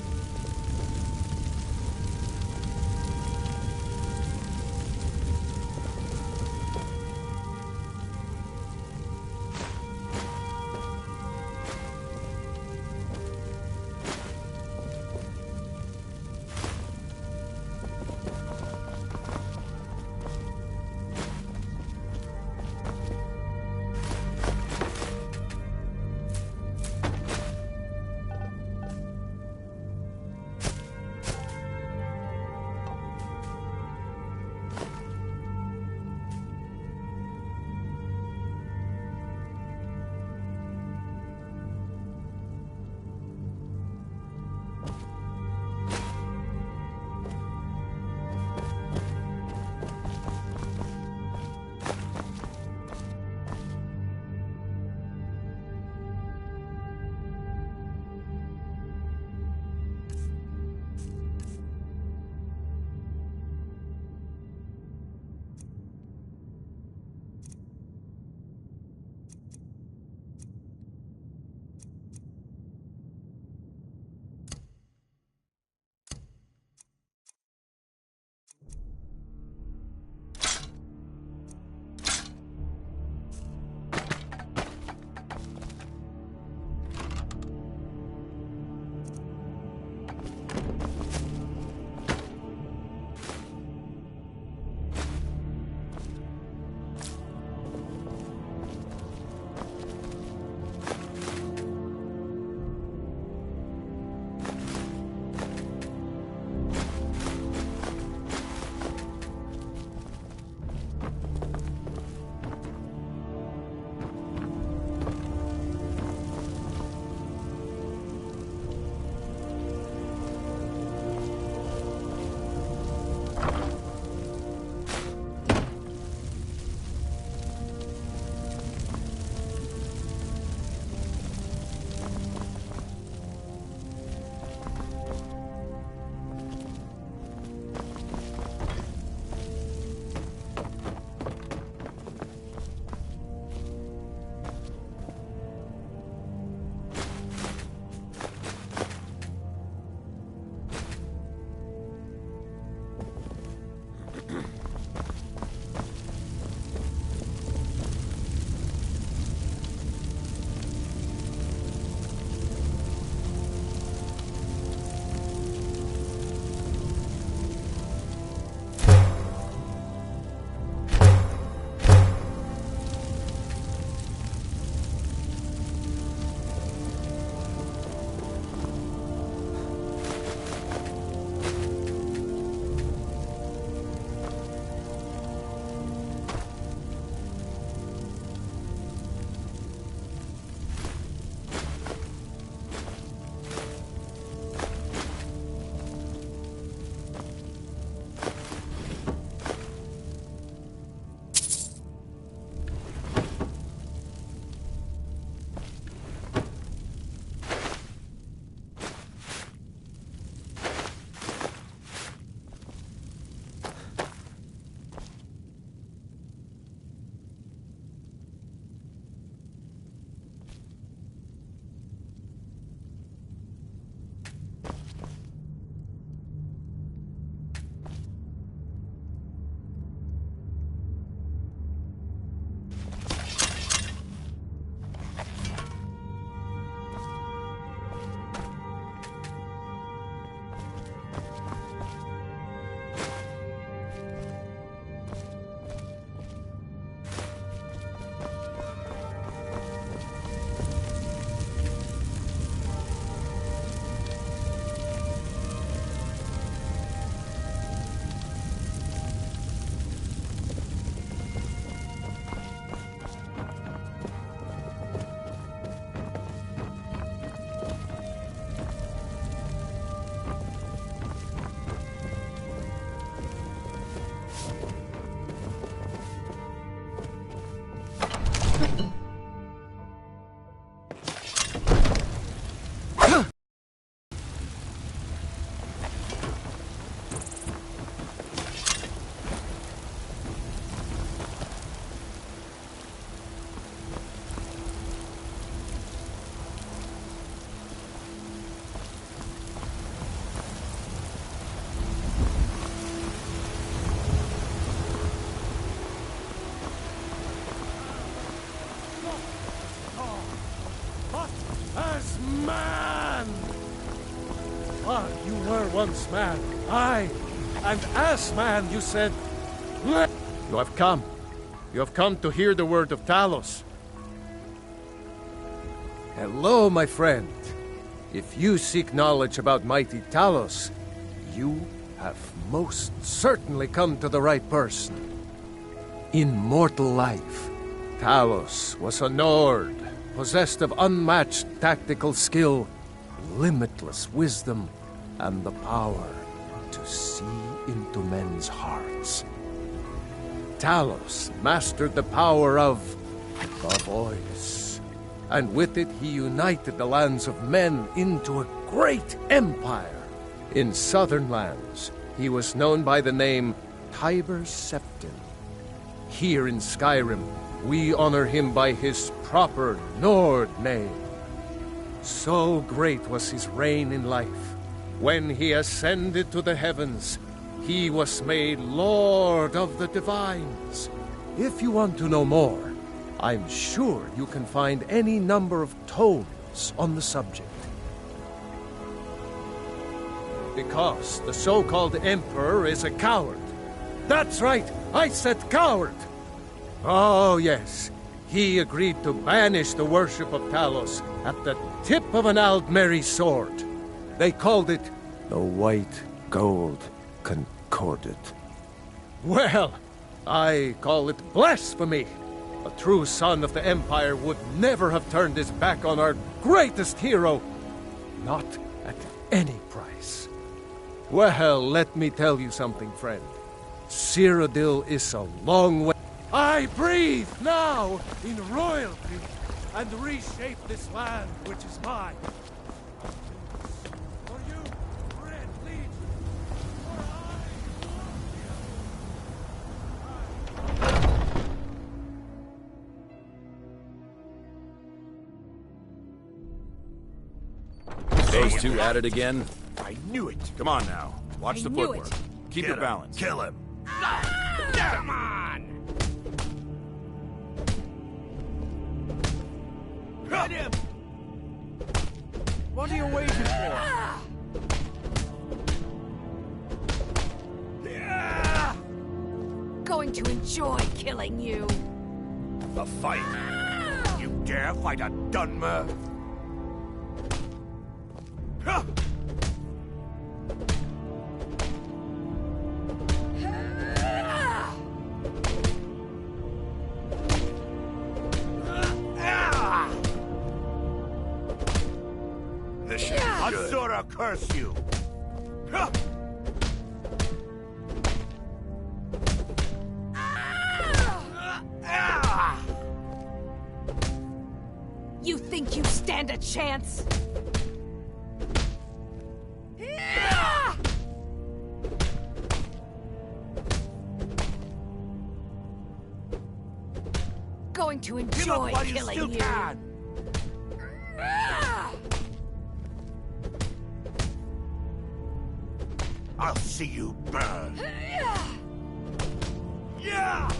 As man! Ah, you were once man. Aye. And as man, you said, "Let." You have come. You have come to hear the word of Talos. Hello, my friend. If you seek knowledge about mighty Talos, you have most certainly come to the right person. In mortal life, Talos was a Nord, possessed of unmatched tactical skill, limitless wisdom, and the power to see into men's hearts. Talos mastered the power of the voice, and with it he united the lands of men into a great empire. In southern lands, he was known by the name Tiber Septim. Here in Skyrim, we honor him by his proper Nord name. So great was his reign in life. When he ascended to the heavens, he was made Lord of the Divines. If you want to know more, I'm sure you can find any number of tomes on the subject. Because the so-called Emperor is a coward. That's right, I said coward! Oh yes, he agreed to banish the worship of Talos at the tip of an Aldmeri sword. They called it the White Gold Concordat. Well, I call it blasphemy. A true son of the Empire would never have turned his back on our greatest hero. Not at any price. Well, let me tell you something, friend. Cyrodiil is a long way. I breathe now in royalty and reshape this land which is mine. For you, Red Legion, Those two at it again? I knew it. Come on now. Watch the footwork. Keep your balance. Kill him. Come on! Hit him! What are you waiting for? Going to enjoy killing you. A fight. You dare fight a Dunmer? This shit is good. Asura curse you! You think you stand a chance? Going to enjoy killing you. I'll see you burn. Yeah!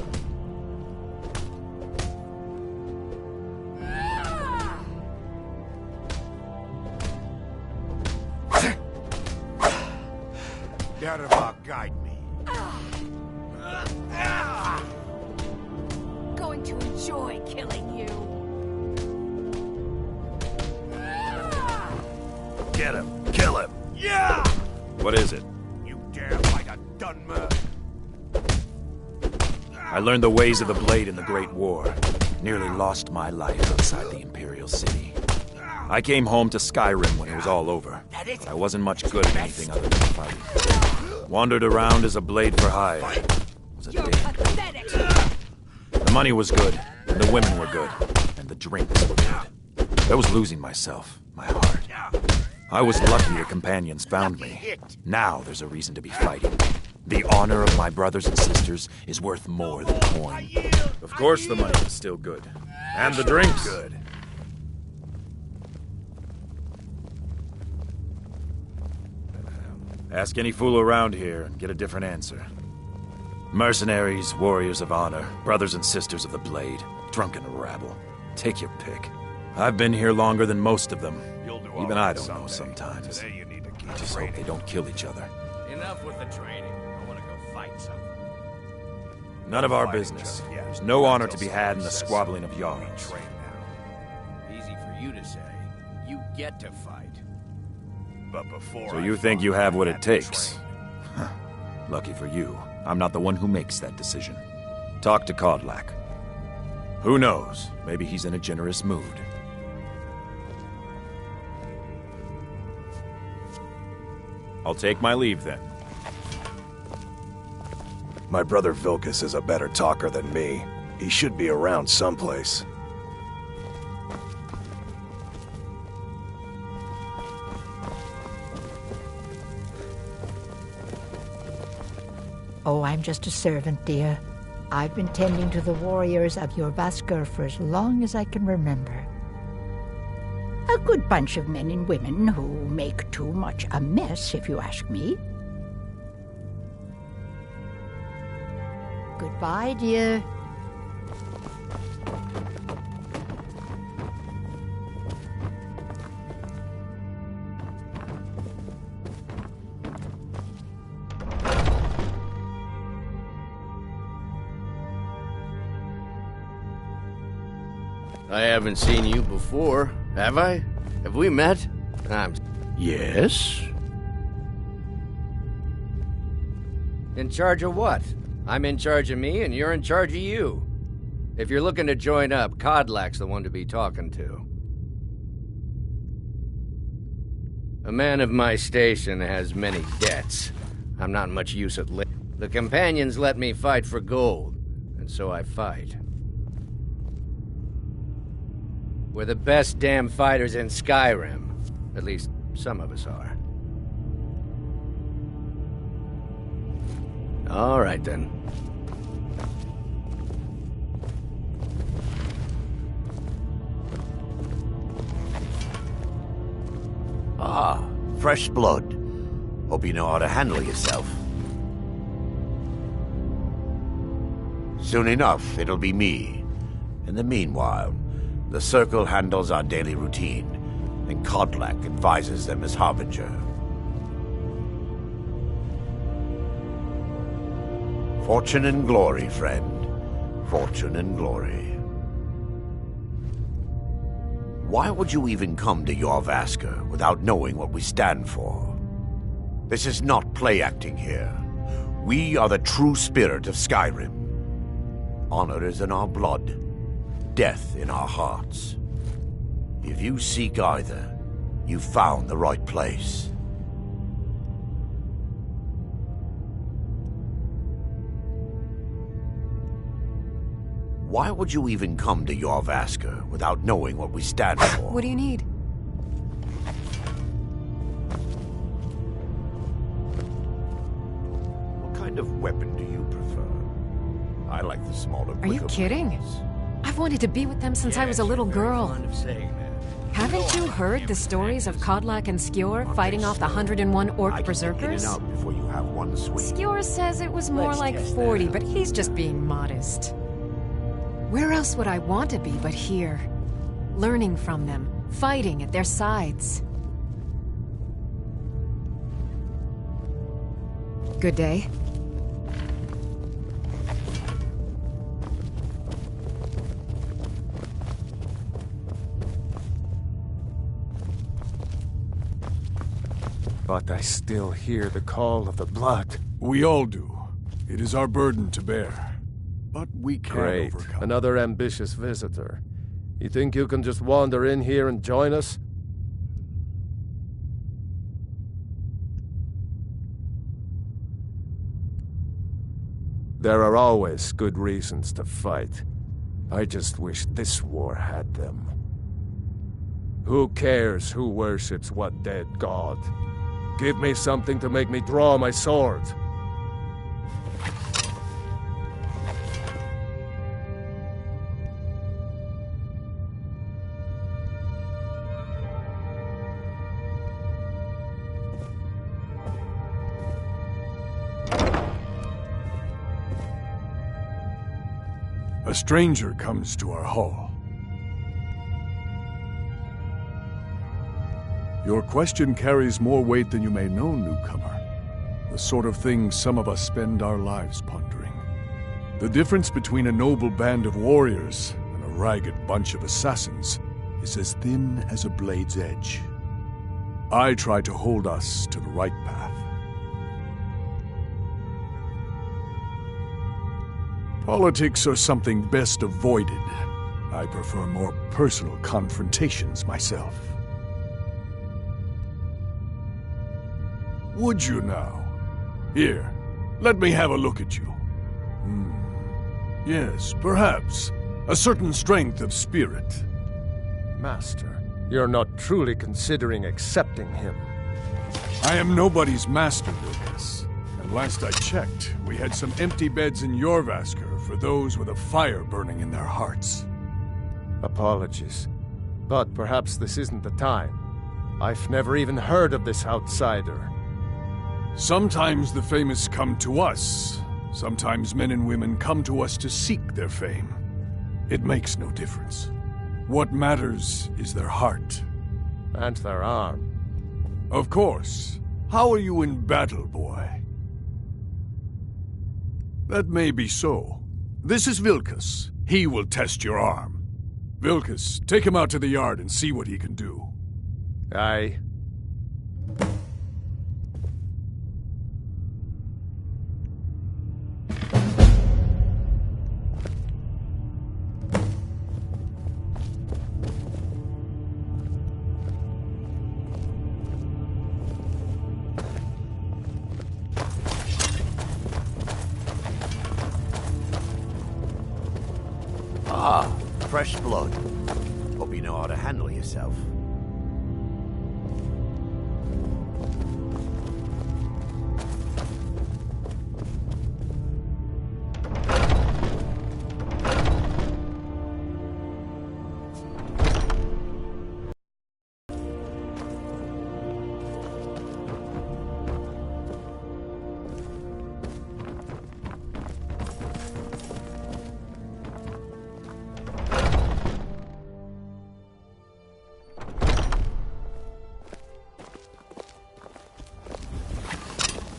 Derva, guide me. Going to enjoy killing you. Get him. Kill him. Yeah! What is it? You dare fight a Dunmer? I learned the ways of the blade in the Great War. Nearly lost my life outside the Imperial City. I came home to Skyrim when it was all over. But I wasn't much good at anything other than fighting. Wandered around as a blade for hire. Was a day. The money was good, And the women were good. And the drinks were good. I was losing myself, my heart. I was lucky the companions found me. Now there's a reason to be fighting. The honor of my brothers and sisters is worth more than coin. Of course the money was still good. And the drinks. Good. Ask any fool around here and get a different answer. Mercenaries, warriors of honor, brothers and sisters of the blade, drunken rabble. Take your pick. I've been here longer than most of them. Even I don't know sometimes. I just hope they don't kill each other. Enough with the training. I want to go fight something. None of our business. There's no honor to be had in the squabbling of yards. Easy for you to say. You get to fight. But before So you think you have what it takes? Huh. Lucky for you, I'm not the one who makes that decision. Talk to Kodlak. Who knows? Maybe he's in a generous mood. I'll take my leave then. My brother Vilkas is a better talker than me. He should be around someplace. Oh, I'm just a servant, dear. I've been tending to the warriors of your Vaskr for as long as I can remember. A good bunch of men and women who make too much a mess, if you ask me. Goodbye, dear. I haven't seen you before, have I? Have we met? Yes? In charge of what? I'm in charge of me, and you're in charge of you. If you're looking to join up, Kodlak's the one to be talking to. A man of my station has many debts. I'm not much use at the companions let me fight for gold, and so I fight. We're the best damn fighters in Skyrim. At least, some of us are. All right, then. Ah, fresh blood. Hope you know how to handle yourself. Soon enough, it'll be me. In the meanwhile, the Circle handles our daily routine, and Kodlak advises them as Harbinger. Fortune and glory, friend. Fortune and glory. Why would you even come to Jorrvaskr without knowing what we stand for? This is not play acting here. We are the true spirit of Skyrim. Honor is in our blood. Death in our hearts. If you seek either, you've found the right place. Why would you even come to Jorrvaskr without knowing what we stand for? What do you need? What kind of weapon do you prefer? I like the smaller, Are you quicker kidding? blades. I've wanted to be with them since I was a little girl. Haven't you heard the stories of Kodlak and Skjor fighting off the 101 orc berserkers? Before you have one sweet. Skjor says it was more like 40, but he's just being modest. Where else would I want to be but here? Learning from them, fighting at their sides. Good day. But I still hear the call of the blood. We all do. It is our burden to bear. But we can Great. overcome. Another ambitious visitor. You think you can just wander in here and join us? There are always good reasons to fight. I just wish this war had them. Who cares who worships what dead god? Give me something to make me draw my sword. A stranger comes to our hall. Your question carries more weight than you may know, newcomer. The sort of thing some of us spend our lives pondering. The difference between a noble band of warriors and a ragged bunch of assassins is as thin as a blade's edge. I try to hold us to the right path. Politics are something best avoided. I prefer more personal confrontations myself. Would you now? Here, let me have a look at you. Yes, perhaps. A certain strength of spirit. Master, you're not truly considering accepting him. I am nobody's master, Lucas. And last I checked, we had some empty beds in Jorvaskr for those with a fire burning in their hearts. Apologies. But perhaps this isn't the time. I've never even heard of this outsider. Sometimes the famous come to us. Sometimes men and women come to us to seek their fame. It makes no difference. What matters is their heart. And their arm. Of course. How are you in battle, boy? That may be so. This is Vilkas. He will test your arm. Vilkas, take him out to the yard and see what he can do. Aye. Ah, fresh blood. Hope you know how to handle yourself.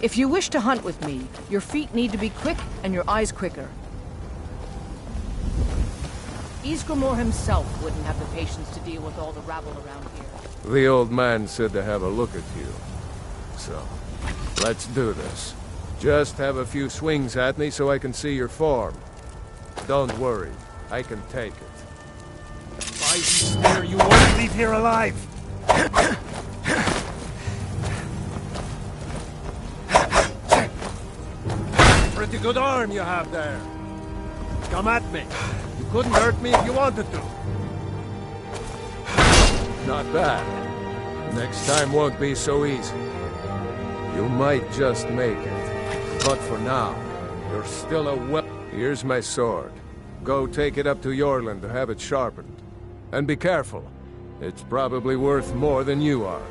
If you wish to hunt with me, your feet need to be quick and your eyes quicker. Ysgramor himself wouldn't have the patience to deal with all the rabble around here. The old man said to have a look at you. So, let's do this. Just have a few swings at me so I can see your form. Don't worry, I can take it. If I swear you won't leave here alive! Pretty good arm you have there. Come at me. You couldn't hurt me if you wanted to. Not bad. Next time won't be so easy. You might just make it. But for now, you're still a well... Here's my sword. Go take it up to Yorland to have it sharpened. And be careful. It's probably worth more than you are.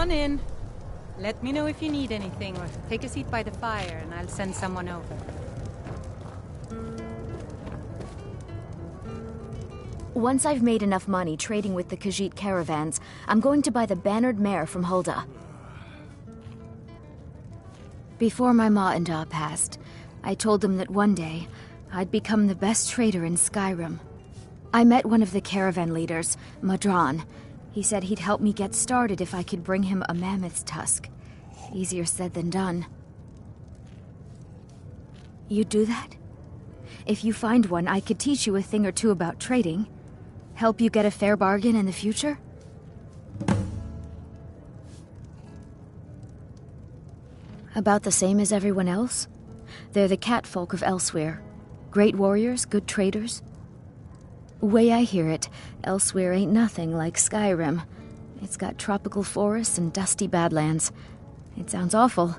on in. Let me know if you need anything, or take a seat by the fire and I'll send someone over. Once I've made enough money trading with the Khajiit caravans, I'm going to buy the bannered mare from Hulda. Before my ma and Da passed, I told them that one day, I'd become the best trader in Skyrim. I met one of the caravan leaders, Madran. He said he'd help me get started if I could bring him a mammoth's tusk. Easier said than done. You'd do that? If you find one, I could teach you a thing or two about trading. Help you get a fair bargain in the future? About the same as everyone else? They're the catfolk of Elsewhere. Great warriors, good traders. Way I hear it, Elsewhere ain't nothing like Skyrim. It's got tropical forests and dusty badlands. It sounds awful.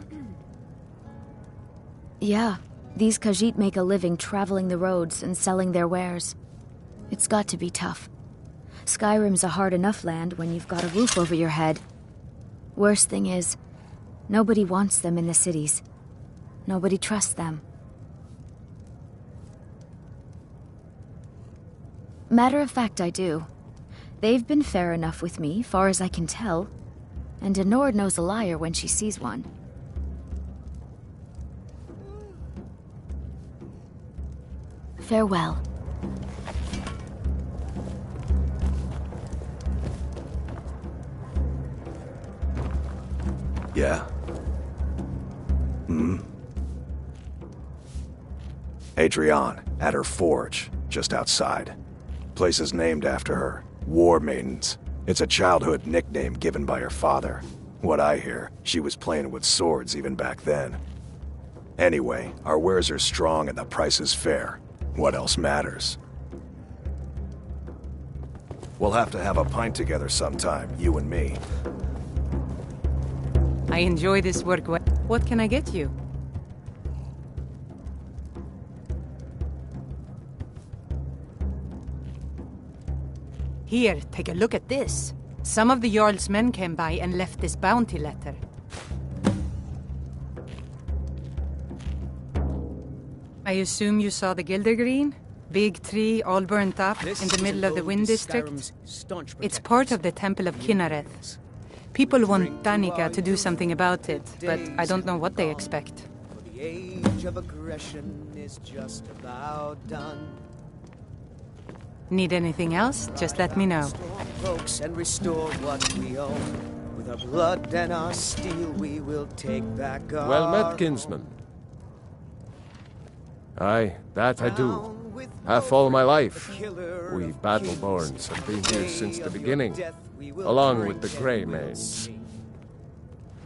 Yeah, these Khajiit make a living traveling the roads and selling their wares. It's got to be tough. Skyrim's a hard enough land when you've got a roof over your head. Worst thing is, nobody wants them in the cities. Nobody trusts them. Matter of fact, I do. They've been fair enough with me, far as I can tell. And a Nord knows a liar when she sees one. Farewell. Yeah? Adrienne, at her forge, just outside. Place is named after her. War Maidens. It's a childhood nickname given by her father. What I hear, she was playing with swords even back then. Anyway, our wares are strong and the price is fair. What else matters? We'll have to have a pint together sometime, you and me. I enjoy this work. What can I get you? Here, take a look at this. Some of the Jarl's men came by and left this bounty letter. I assume you saw the Gildergreen? Big tree, all burnt up, in the middle of the Wind District. It's part of the Temple of Kinnareth. People want Danica to do something about it, but I don't know what they expect. The age of aggression is just about done. Need anything else? Just let me know. Folks, and restore what we own. With our blood and our steel, we will take back our... Well met, kinsman. Aye, that I do. Half all my life. We Battleborns have been here since the beginning, along with the Grey Mains.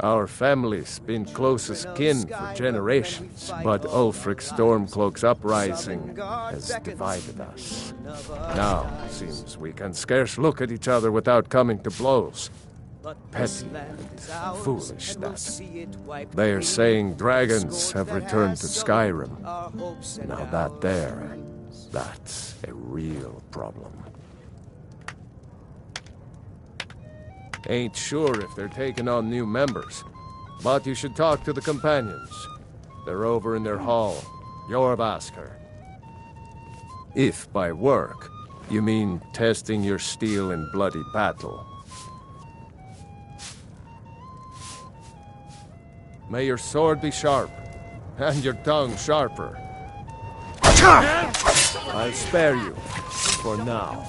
Our family's been close as kin for generations, but Ulfric's Stormcloak's uprising has divided us. Now, seems we can scarce look at each other without coming to blows. Petty and foolish, that. They are saying dragons have returned to Skyrim. Now that's a real problem. Ain't sure if they're taking on new members, but you should talk to the companions. They're over in their hall, Jorvaskr. If by work, you mean testing your steel in bloody battle. May your sword be sharp, and your tongue sharper. I'll spare you, for now.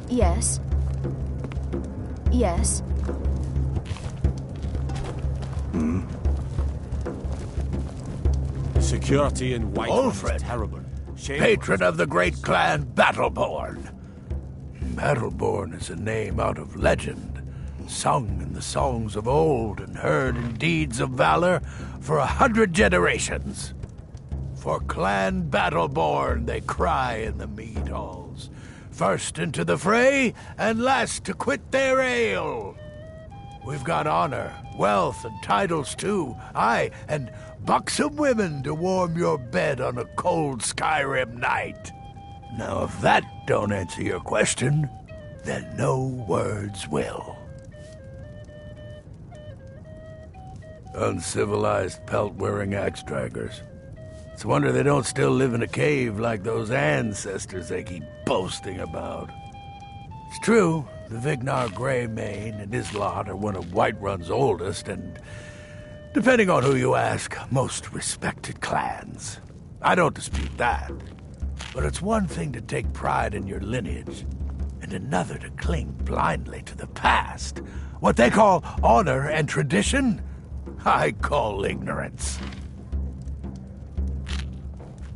Yes. Yes. Security in White Ulfric, is terrible. Patron of the great clan Battleborn. Battleborn is a name out of legend, sung in the songs of old and heard in deeds of valor for 100 generations. For Clan Battleborn they cry in the mead halls, first into the fray and last to quit their ale. We've got honor, wealth, and titles too, aye, and buxom women to warm your bed on a cold Skyrim night. Now, if that don't answer your question, then no words will. Uncivilized pelt-wearing axe-draggers. It's a wonder they don't still live in a cave like those ancestors they keep boasting about. It's true, the Vignar Greymane and his lot are one of Whiterun's oldest and, depending on who you ask, most respected clans. I don't dispute that. But it's one thing to take pride in your lineage, and another to cling blindly to the past. What they call honor and tradition, I call ignorance.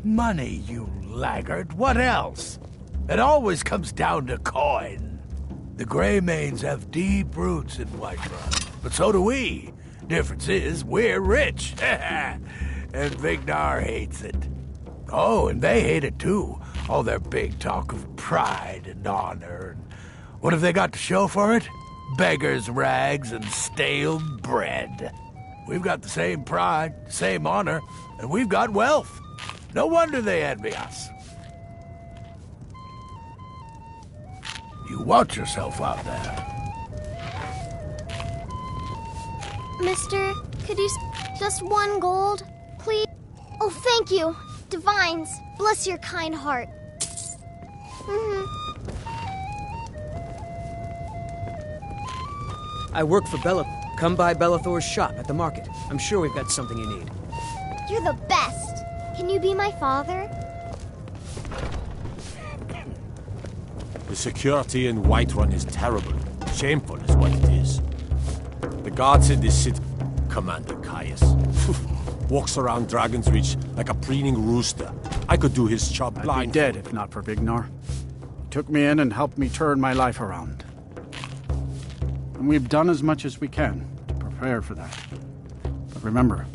Money, you laggard. What else? It always comes down to coin. The Greymanes have deep roots in Whiterun, but so do we. Difference is, we're rich. And Vignar hates it. Oh, and they hate it too. All their big talk of pride and honor. And what have they got to show for it? Beggars' rags and stale bread. We've got the same pride, same honor, and we've got wealth. No wonder they envy us. You watch yourself out there. Mister, could you just 1 gold, please? Oh, thank you. Divines, bless your kind heart. I work for Bella. Come by Bellathor's shop at the market. I'm sure we've got something you need. You're the best. Can you be my father? The security in Whiterun is terrible. Shameful is what it is. The guards in this city, Commander Caius, walks around Dragon's Reach like a preening rooster. I could do his job blind. I'd be dead if not for Vignar. He took me in and helped me turn my life around. And we've done as much as we can to prepare for that. But remember,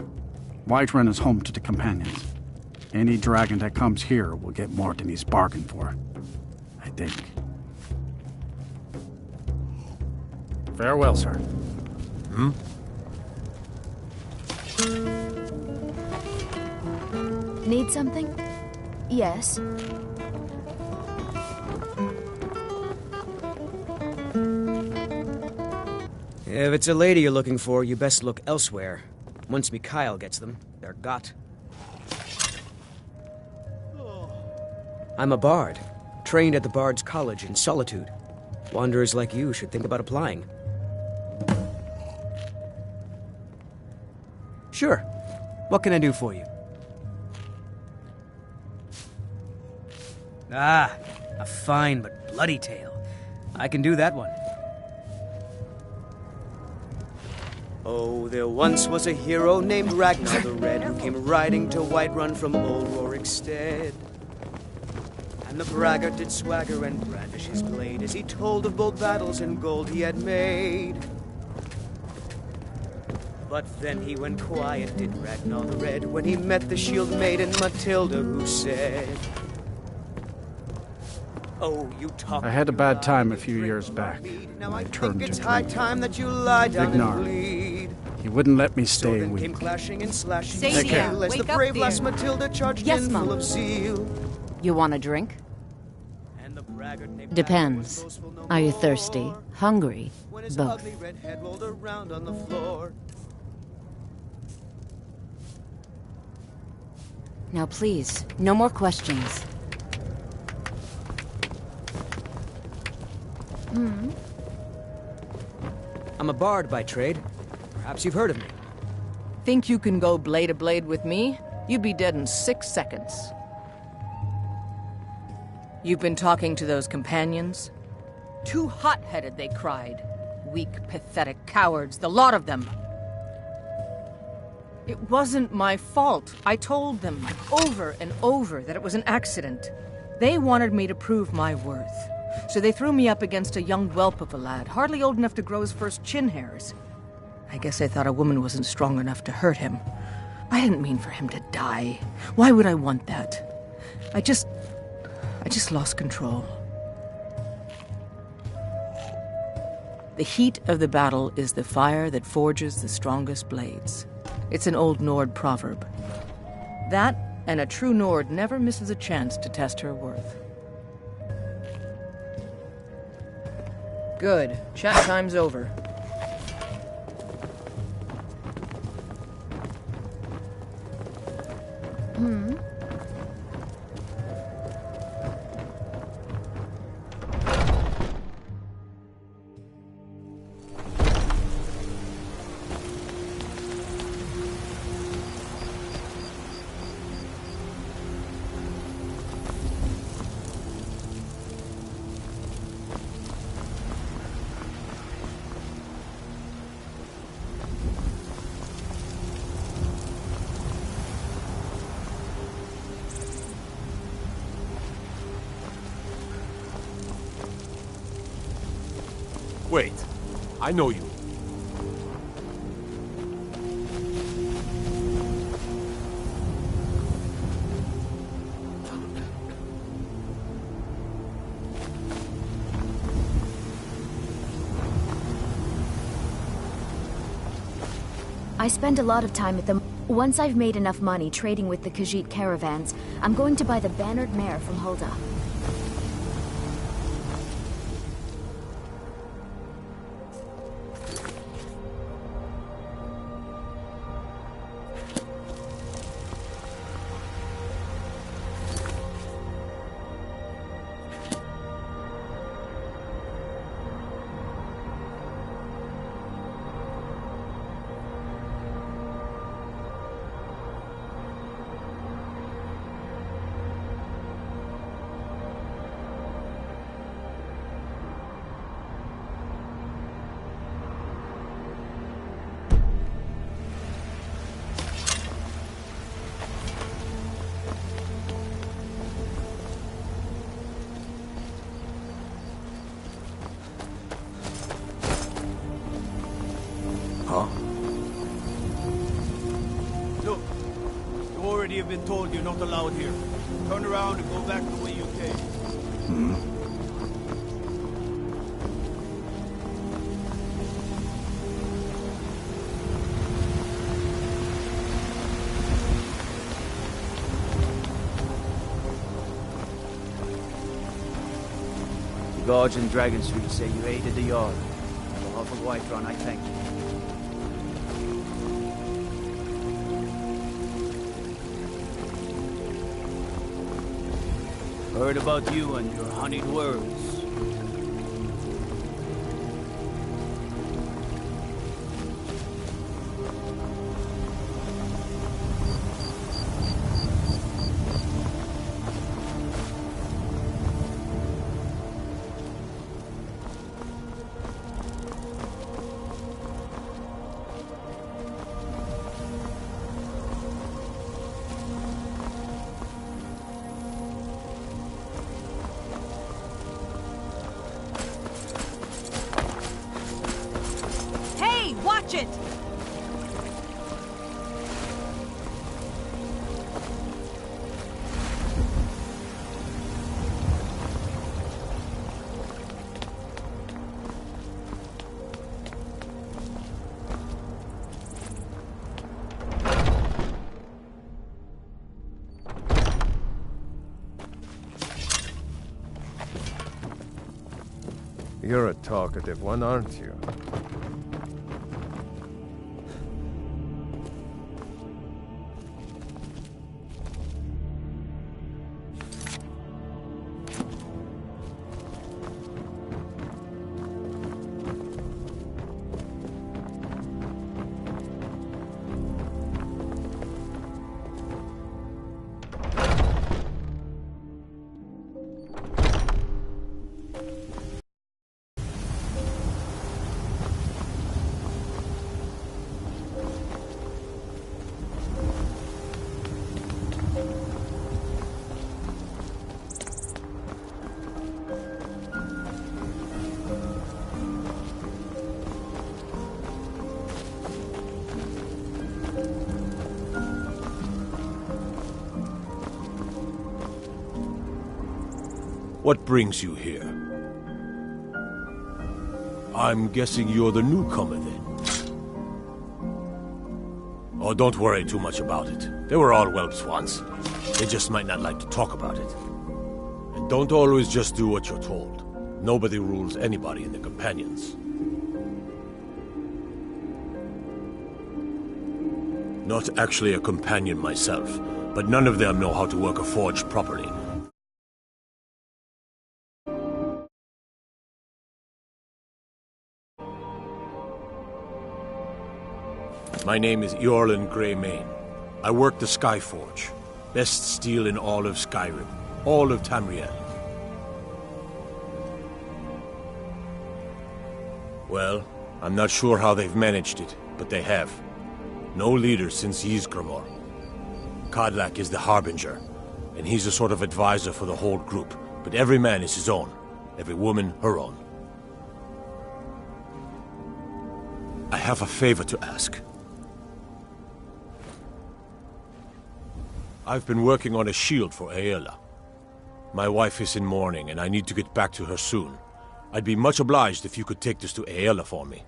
Whiterun is home to the Companions. Any dragon that comes here will get more than he's bargained for. I think. Farewell, sir. Need something? Yes. If it's a lady you're looking for, you best look elsewhere. Once Mikhail gets them, they're got. I'm a bard, trained at the Bard's College in Solitude. Wanderers like you should think about applying. Sure. What can I do for you? Ah, a fine but bloody tale. I can do that one. Oh, there once was a hero named Ragnar the Red who came riding to Whiterun from old Rorikstead. And the braggart did swagger and brandish his blade as he told of bold battles and gold he had made. But then he went quiet, did Ragnar the Red, when he met the shield maiden Matilda, who said, "Oh, you talk." I had a bad time a few years back. I turned to It's high time that you lie down Vignar. and bleed. He wouldn't let me stay Then weak. came clashing and slashing. Take care. As the Wake up, brave lass dear. Matilda charged Yes, in Mom. full of zeal. You want a drink? Depends. Are you thirsty? Hungry? When his Both. ugly red head rolled around on the floor. Now please, no more questions. I'm a bard by trade. Perhaps you've heard of me. Think you can go blade to blade with me? You'd be dead in 6 seconds. You've been talking to those companions? Too hot-headed, they cried. Weak, pathetic cowards, the lot of them. It wasn't my fault. I told them over and over that it was an accident. They wanted me to prove my worth. So they threw me up against a young whelp of a lad, hardly old enough to grow his first chin hairs. I guess I thought a woman wasn't strong enough to hurt him. I didn't mean for him to die. Why would I want that? I just lost control. The heat of the battle is the fire that forges the strongest blades. It's an old Nord proverb. That, and a true Nord never misses a chance to test her worth. Good. Chat time's over. Wait, I know you. I spend a lot of time at the... Once I've made enough money trading with the Khajiit caravans, I'm going to buy the bannered mare from Hulda. Look, you already have been told you're not allowed here. Turn around and go back the way you came. The guards in Dragon Street say you aided the Jarl. On behalf of Whiterun, I thank you. Heard about you and your honeyed words. Watch it! You're a talkative one, aren't you? What brings you here? I'm guessing you're the newcomer then. Oh, don't worry too much about it. They were all whelps once. They just might not like to talk about it. And don't always just do what you're told. Nobody rules anybody in the Companions. Not actually a companion myself, but none of them know how to work a forge properly. My name is Eorlin Greymane. I work the Skyforge. Best steel in all of Skyrim. All of Tamriel. Well, I'm not sure how they've managed it, but they have. No leader since Ysgramor. Kodlak is the Harbinger, and he's a sort of advisor for the whole group, but every man is his own. Every woman her own. I have a favor to ask. I've been working on a shield for Aela. My wife is in mourning, and I need to get back to her soon. I'd be much obliged if you could take this to Aela for me.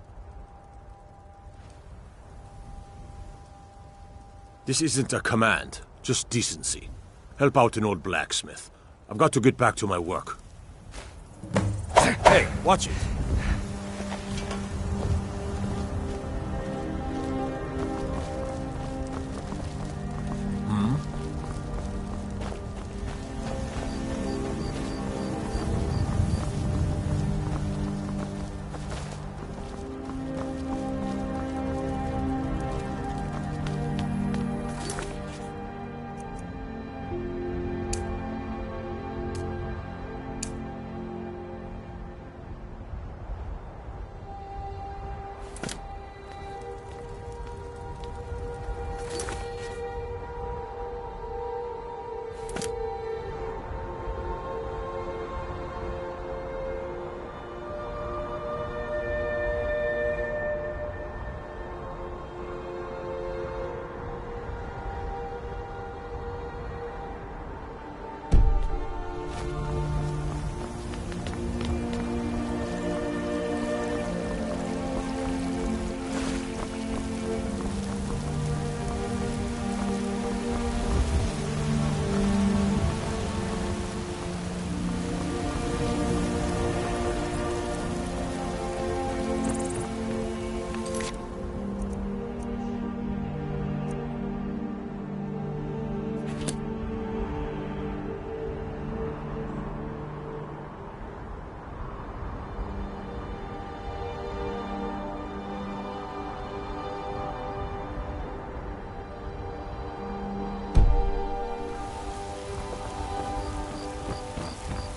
This isn't a command, just decency. Help out an old blacksmith. I've got to get back to my work. Hey, watch it!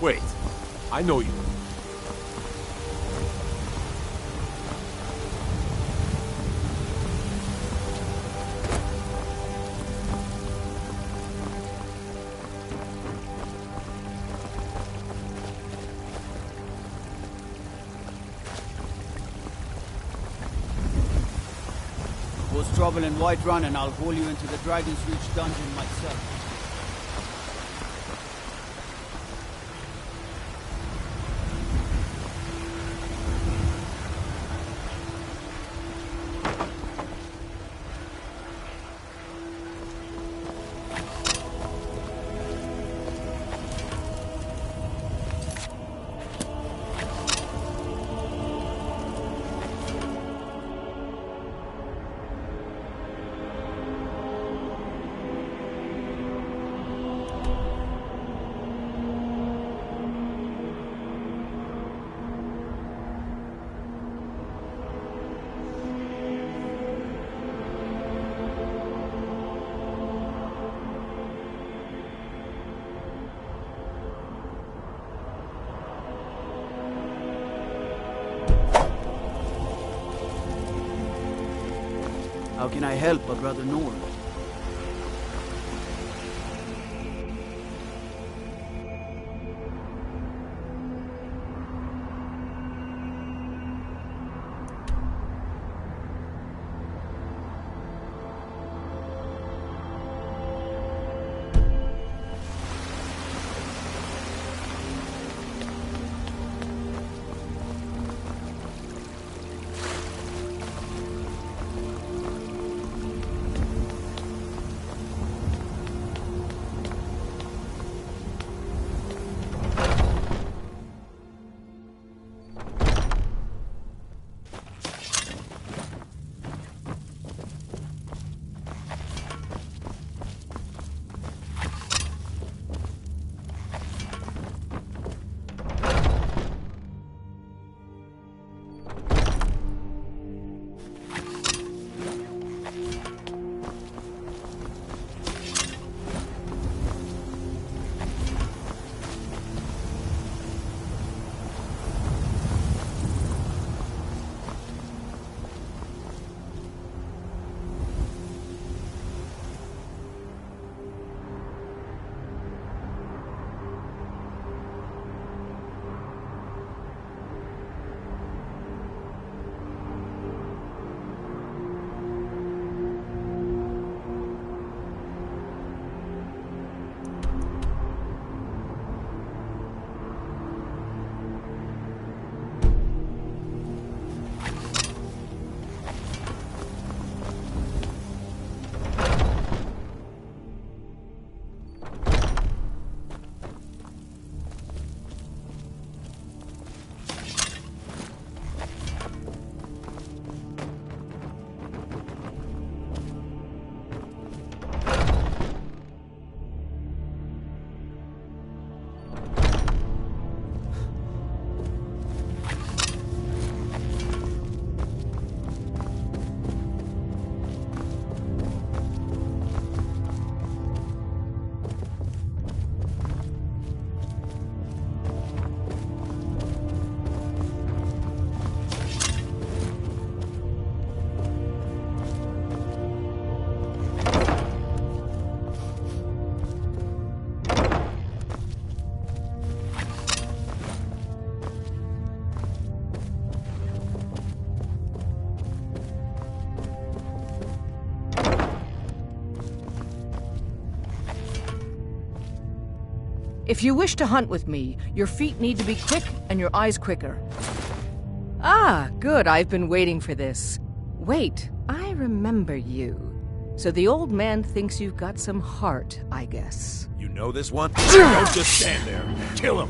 Wait, I know you. Cause trouble in Whiterun and I'll haul you into the Dragon's Reach dungeon myself. How can I help a brother Nord? If you wish to hunt with me, your feet need to be quick and your eyes quicker. Ah, good, I've been waiting for this. Wait, I remember you. So the old man thinks you've got some heart, I guess. You know this one? Don't just stand there. Kill him.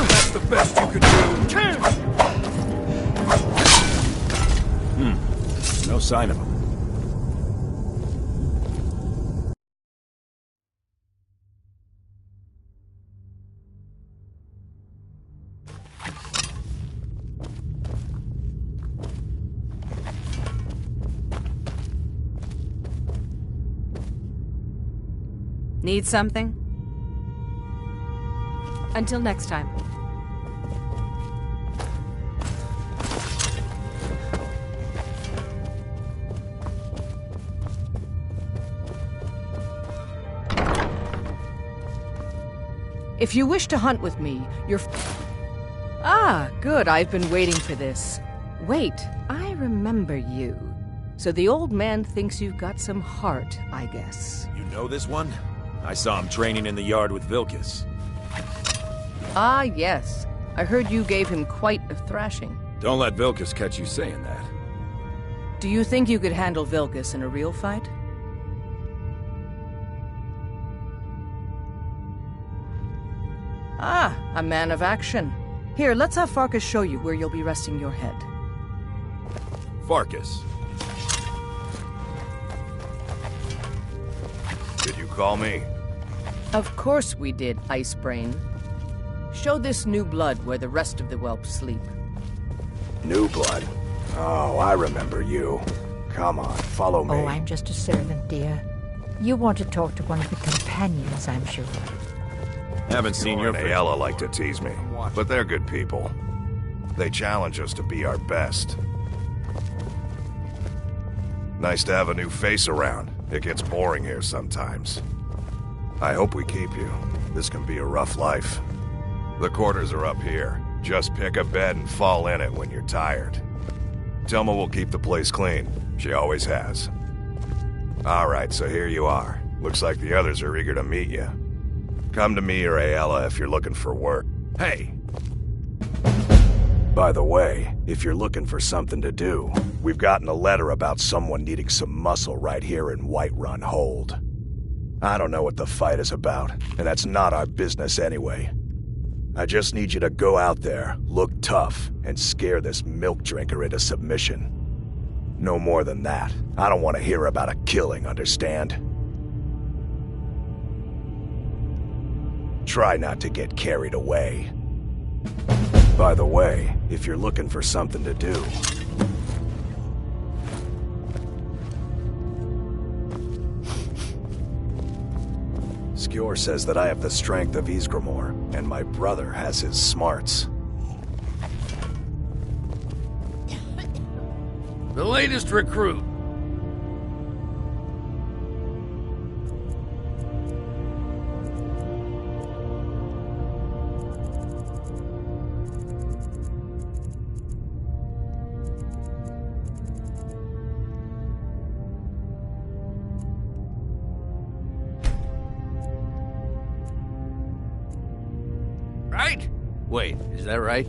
That's the best you can do. No sign of him. Need something? Until next time. If you wish to hunt with me, your... Ah, good, I've been waiting for this. Wait, I remember you. So the old man thinks you've got some heart, I guess. You know this one? I saw him training in the yard with Vilkas. Ah, yes. I heard you gave him quite a thrashing. Don't let Vilkas catch you saying that. Do you think you could handle Vilkas in a real fight? Ah, a man of action. Here, let's have Farkas show you where you'll be resting your head. Farkas. Did you call me? Of course we did, Ice Brain. Show this new blood where the rest of the whelps sleep. New blood? Oh, I remember you. Come on, follow me. Oh, I'm just a servant, dear. You want to talk to one of the companions, I'm sure. Haven't seen your and Ayala like to tease me, but they're good people. They challenge us to be our best. Nice to have a new face around. It gets boring here sometimes. I hope we keep you. This can be a rough life. The quarters are up here. Just pick a bed and fall in it when you're tired. Telma will keep the place clean. She always has. Alright, so here you are. Looks like the others are eager to meet you. Come to me or Ayala if you're looking for work. Hey! By the way, if you're looking for something to do, we've gotten a letter about someone needing some muscle right here in Whiterun Hold. I don't know what the fight is about, and that's not our business anyway. I just need you to go out there, look tough, and scare this milk drinker into submission. No more than that. I don't want to hear about a killing, understand? Try not to get carried away. By the way, if you're looking for something to do... Skjor says that I have the strength of Ysgramor, and my brother has his smarts. The latest recruit. Right? Wait, is that right?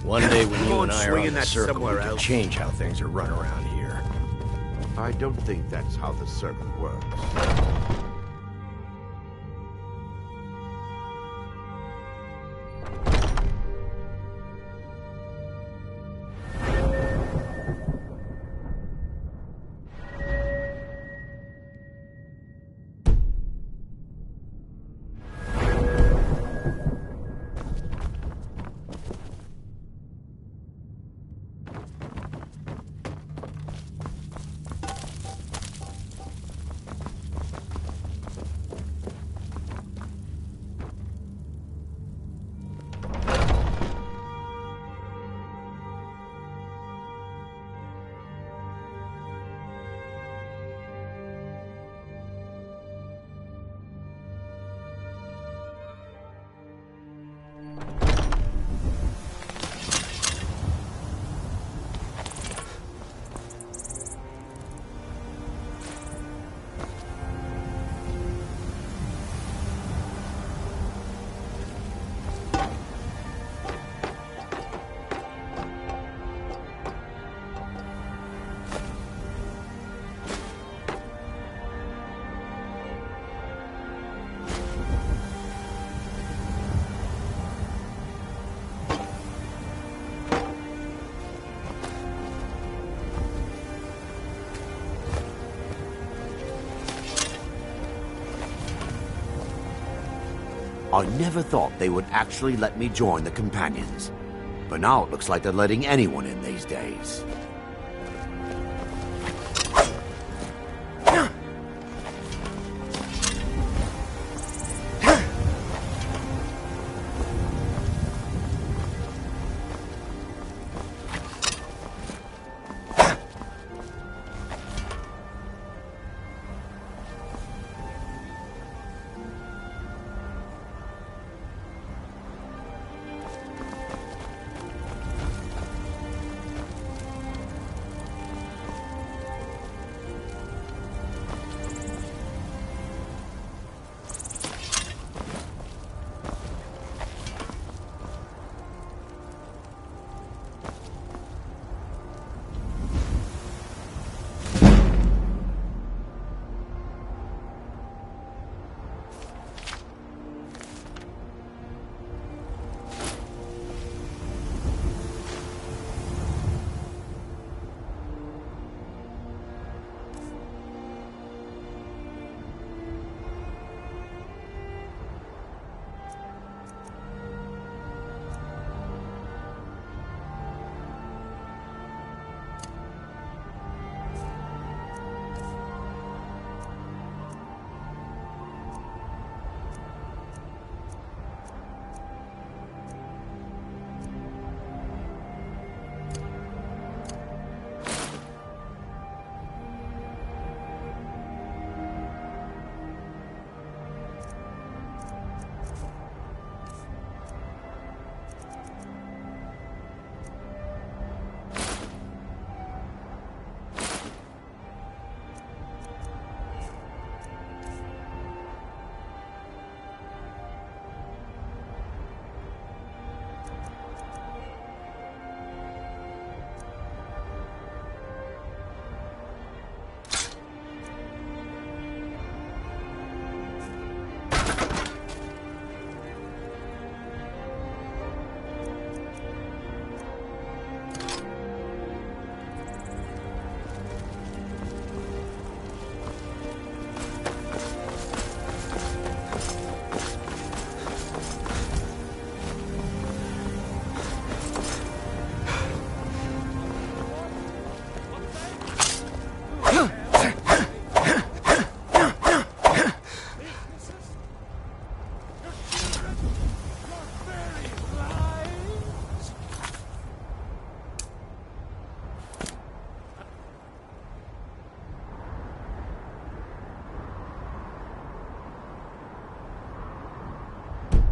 One day when Go you on and I are swinging on the that circle, somewhere we can else. change how things are run around here. I don't think that's how the circle works. I never thought they would actually let me join the Companions. But now it looks like they're letting anyone in these days.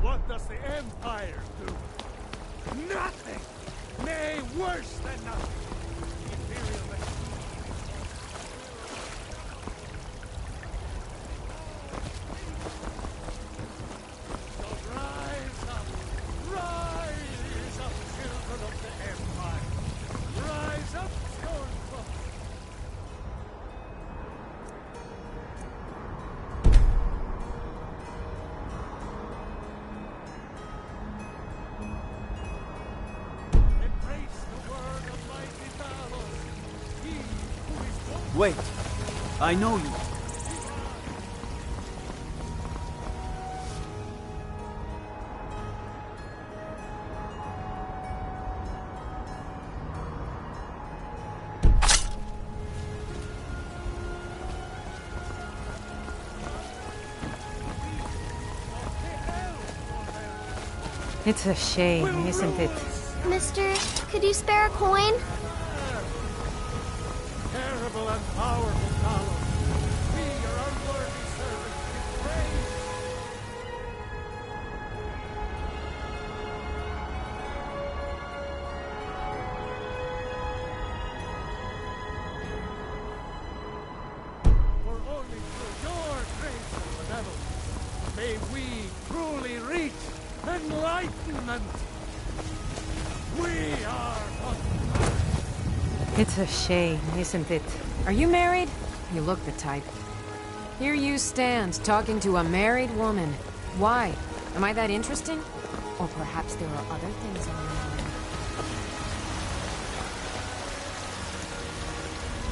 What does the Empire do? Nothing! Nay, worse than nothing! The Imperial So rise up, children of the Wait. I know you. It's a shame, isn't it? Mister, could you spare a coin? Terrible and powerful Talos. We, your unworthy servants, betray you. For only through your grace and benevolence may we truly reach enlightenment. We are It's a shame, isn't it? Are you married? You look the type. Here you stand, talking to a married woman. Why? Am I that interesting? Or perhaps there are other things on your mind.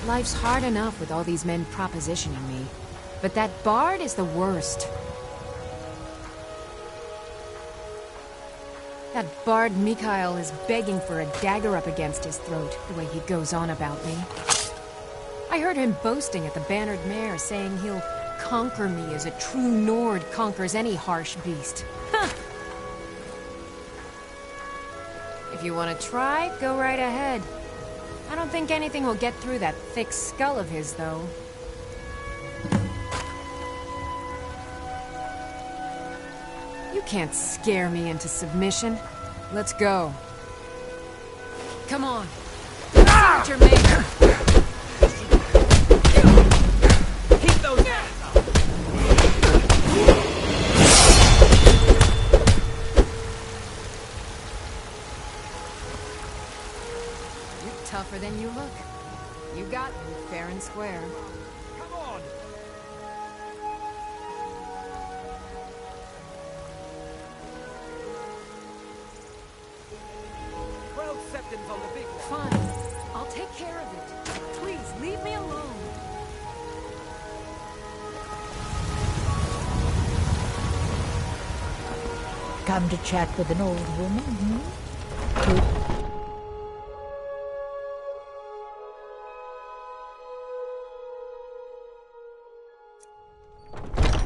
Life's hard enough with all these men propositioning me. But that bard is the worst. That bard Mikhail is begging for a dagger up against his throat, the way he goes on about me. I heard him boasting at the Bannered Mare, saying he'll conquer me as a true Nord conquers any harsh beast. Huh. If you want to try, go right ahead. I don't think anything will get through that thick skull of his, though. You can't scare me into submission. Let's go. Come on. See what you're made of. Keep those hands up! You're tougher than you look. You got me fair and square. Come on! Septons on the big one. Fine. I'll take care of it. Please, leave me alone. Come to chat with an old woman, hmm? Good.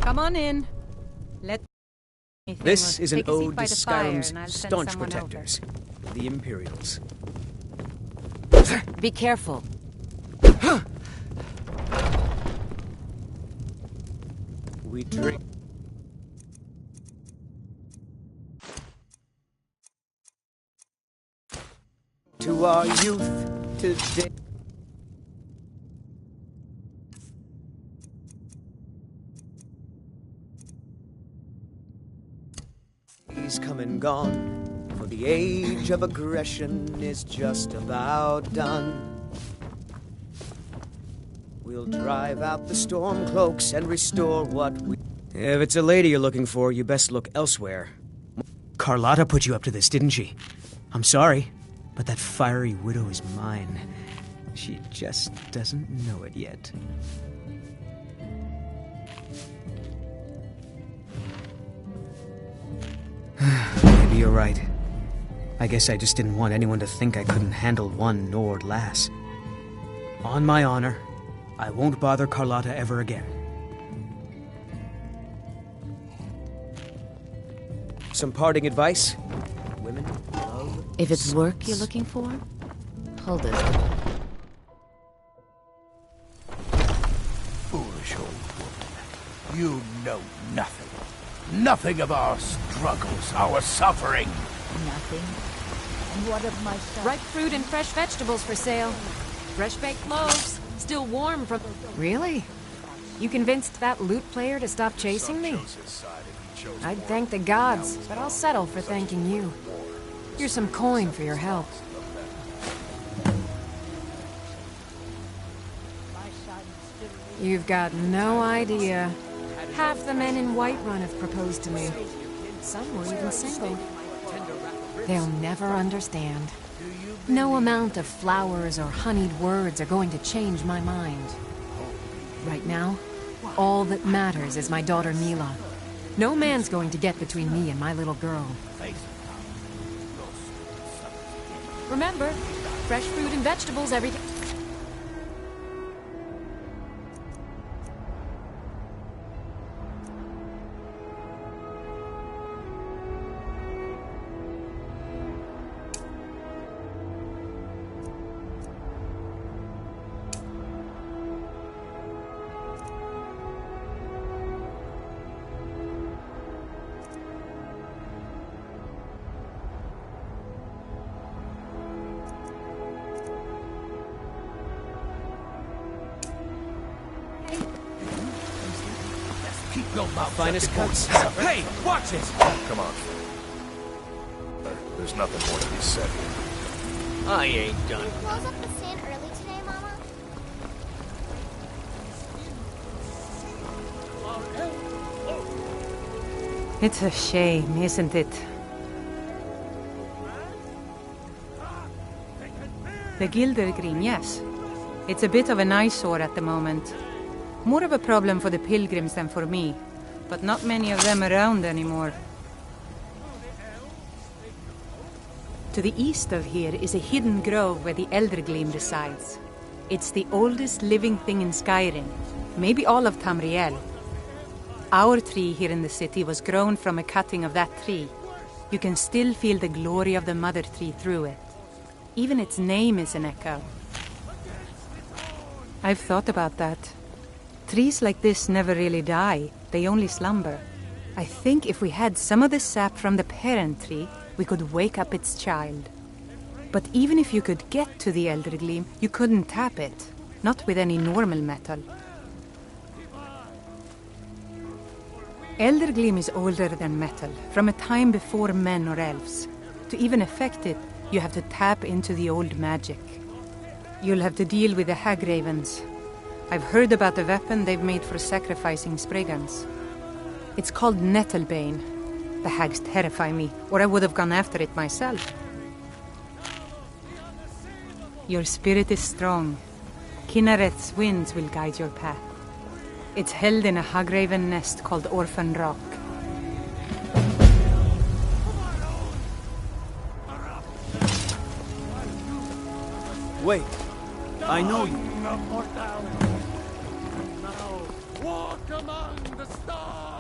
Come on in. Let This is an take a seat ode by to the fire, Skyrim's and I'll send staunch someone over. protectors, the Imperials. Be careful. We drink. To our youth today. He's come and gone, for the age of aggression is just about done. We'll drive out the storm cloaks and restore what we... If it's a lady you're looking for, you best look elsewhere. Carlotta put you up to this, didn't she? I'm sorry, but that fiery widow is mine. She just doesn't know it yet. Maybe you're right. I guess I just didn't want anyone to think I couldn't handle one Nord lass. On my honor, I won't bother Carlotta ever again. Some parting advice? Women love... If it's work you're looking for, hold it. Foolish old woman. You know nothing. Nothing of our struggles, our suffering. Nothing. And what of my son? Ripe fruit and fresh vegetables for sale. Fresh baked loaves, still warm from... Really? You convinced that lute player to stop chasing me? I'd thank the gods, but I'll settle for thanking you. Here's some coin for your help. You've got no idea. Half the men in Whiterun have proposed to me. Some were even single. They'll never understand. No amount of flowers or honeyed words are going to change my mind. Right now, all that matters is my daughter Mila. No man's going to get between me and my little girl. Remember, fresh fruit and vegetables every day. Finest cuts. Hey, watch it! Come on. There's nothing more to be said here. I ain't done. Did you close up the stand early today, Mama? It's a shame, isn't it? The Gildergreen, yes. It's a bit of an eyesore at the moment. More of a problem for the pilgrims than for me, but not many of them around anymore. To the east of here is a hidden grove where the Eldergleam resides. It's the oldest living thing in Skyrim, maybe all of Tamriel. Our tree here in the city was grown from a cutting of that tree. You can still feel the glory of the mother tree through it. Even its name is an echo. I've thought about that. Trees like this never really die, they only slumber. I think if we had some of the sap from the parent tree, we could wake up its child. But even if you could get to the Eldergleam, you couldn't tap it. Not with any normal metal. Eldergleam is older than metal, from a time before men or elves. To even affect it, you have to tap into the old magic. You'll have to deal with the Hagravens. I've heard about the weapon they've made for sacrificing Spriggans. It's called Nettlebane. The hags terrify me, or I would have gone after it myself. Your spirit is strong. Kinareth's winds will guide your path. It's held in a Hagraven nest called Orphan Rock. Wait, I know you. Walk among the stars!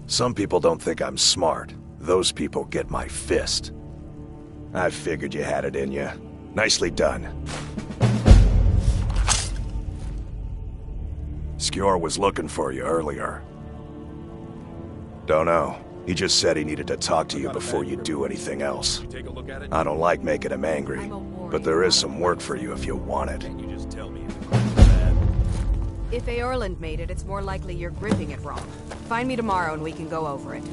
Some people don't think I'm smart. Those people get my fist. I figured you had it in you. Nicely done. Skjor was looking for you earlier. Don't know. He just said he needed to talk to you before you do anything else. I don't like making him angry, but there is some work for you if you want it. If Eorland made it, it's more likely you're gripping it wrong. Find me tomorrow and we can go over it.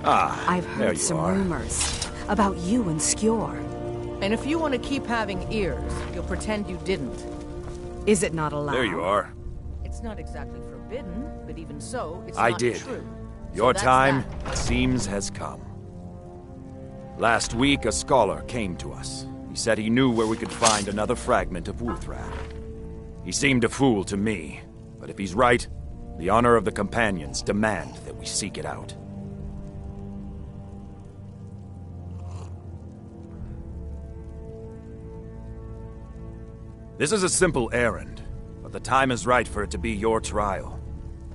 I've there heard you some are. rumors about you and Skjor. And if you want to keep having ears, you'll pretend you didn't. Is it not allowed? There you are. It's not exactly forbidden, but even so, it's I not did. true. Your that's time, that. it seems, has come. Last week, a scholar came to us. He He said he knew where we could find another fragment of Wuthrak. He seemed a fool to me, but if he's right, the honor of the Companions demand that we seek it out. This is a simple errand, but the time is right for it to be your trial.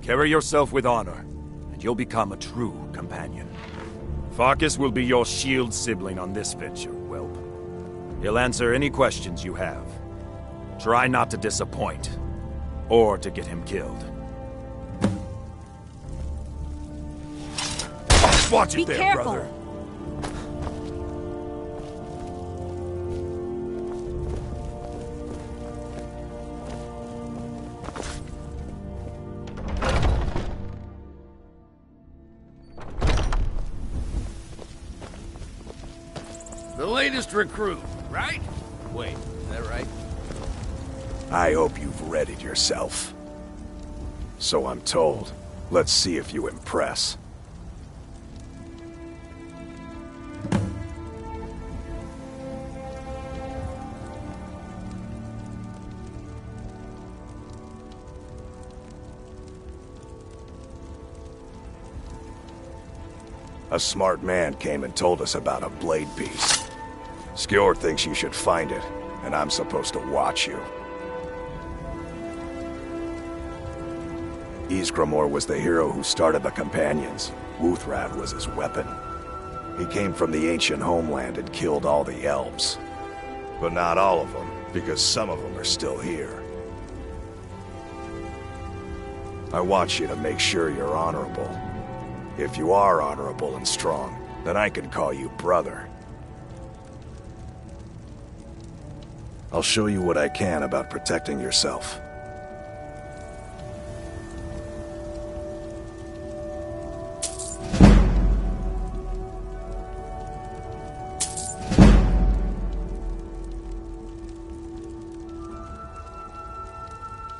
Carry yourself with honor, and you'll become a true companion. Farkas will be your shield sibling on this venture, whelp. He'll answer any questions you have. Try not to disappoint, or to get him killed. Watch it there, brother! The latest recruit, right? Wait, is that right? I hope you've readied yourself. So I'm told. Let's see if you impress. A smart man came and told us about a blade piece. Skjord thinks you should find it, and I'm supposed to watch you. Ysgramor was the hero who started the Companions. Wuthrak was his weapon. He came from the ancient homeland and killed all the elves. But not all of them, because some of them are still here. I want you to make sure you're honorable. If you are honorable and strong, then I can call you brother. I'll show you what I can about protecting yourself.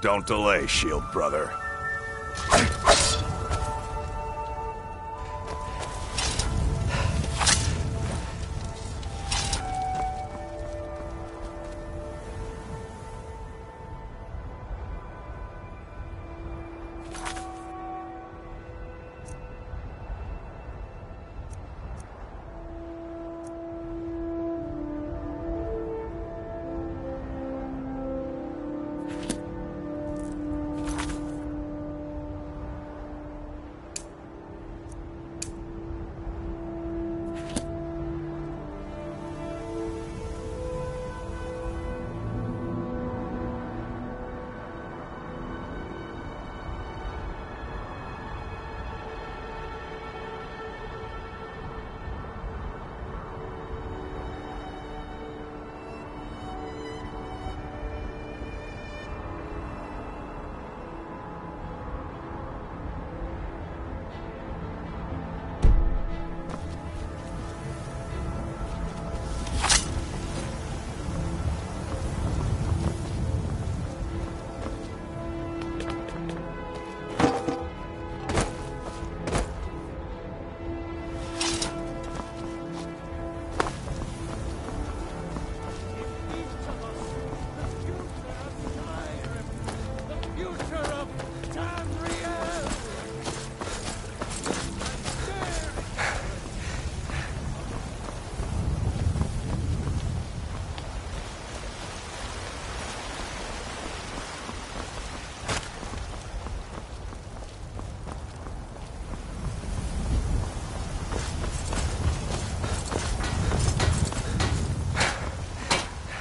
Don't delay, shield brother.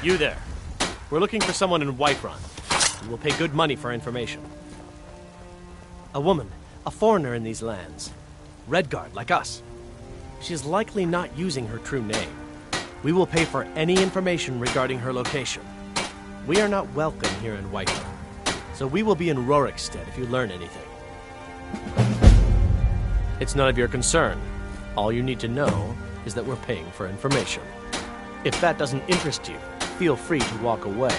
You there. We're looking for someone in Whiterun. We will pay good money for information. A woman, a foreigner in these lands. Redguard, like us. She is likely not using her true name. We will pay for any information regarding her location. We are not welcome here in Whiterun, so we will be in Rorikstead if you learn anything. It's none of your concern. All you need to know is that we're paying for information. If that doesn't interest you, feel free to walk away.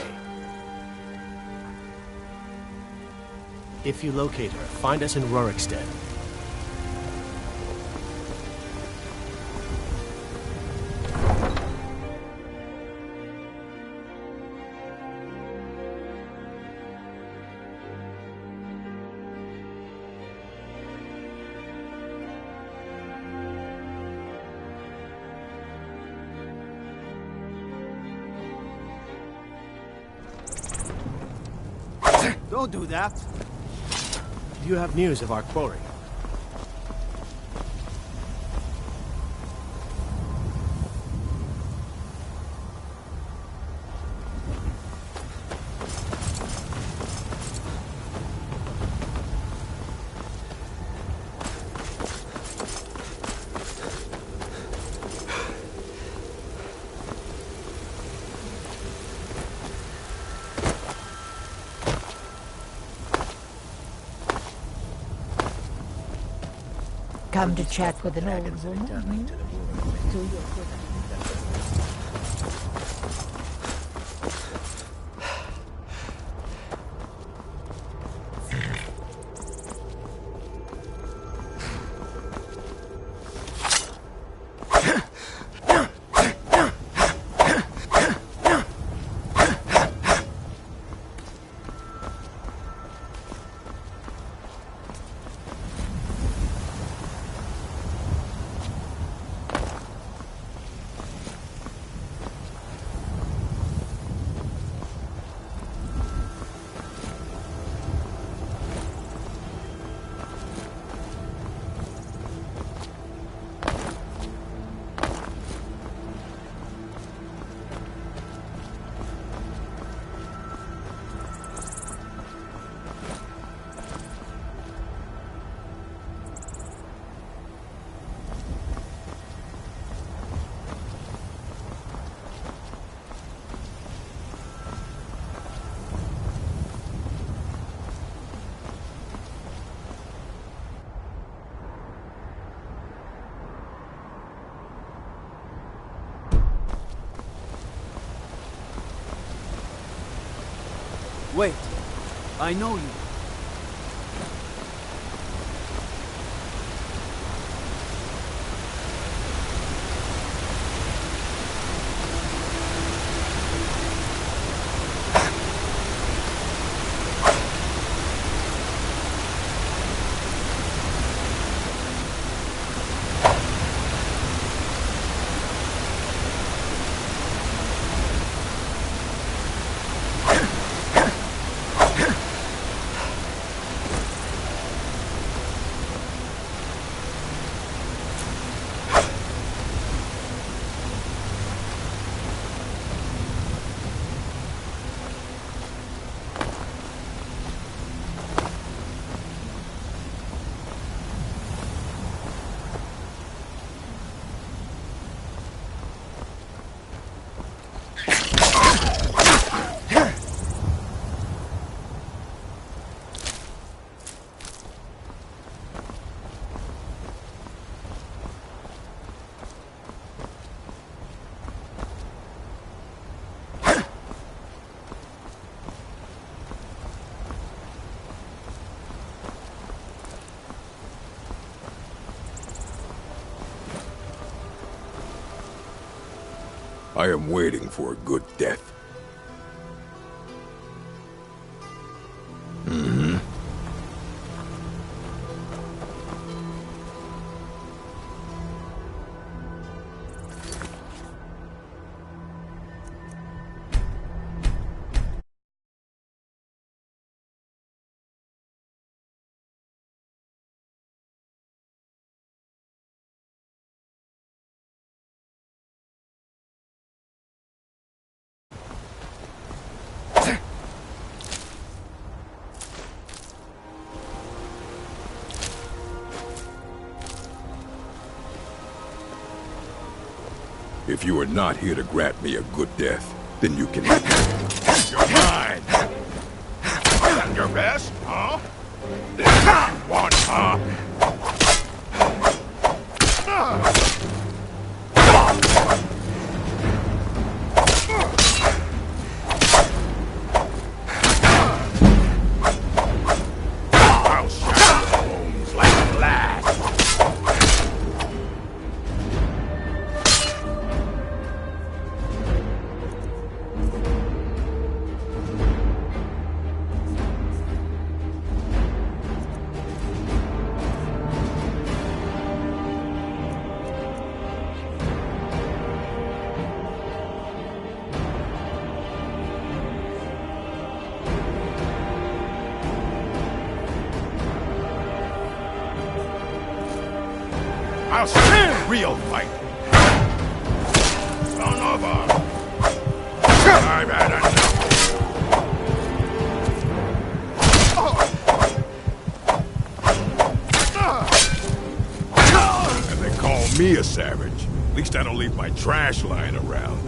If you locate her, find us in Rorikstead. Don't do that. Do you have news of our quarry? Come to chat with an old woman? Wait, I know you. I am waiting for a good death. If you are not here to grant me a good death, then you can... You're mine! That's your best, huh? This is what you want, huh? I'll shatter your bones like glass! I'll stand real fight. Son of a... I've had enough. And they call me a savage. At least I don't leave my trash lying around.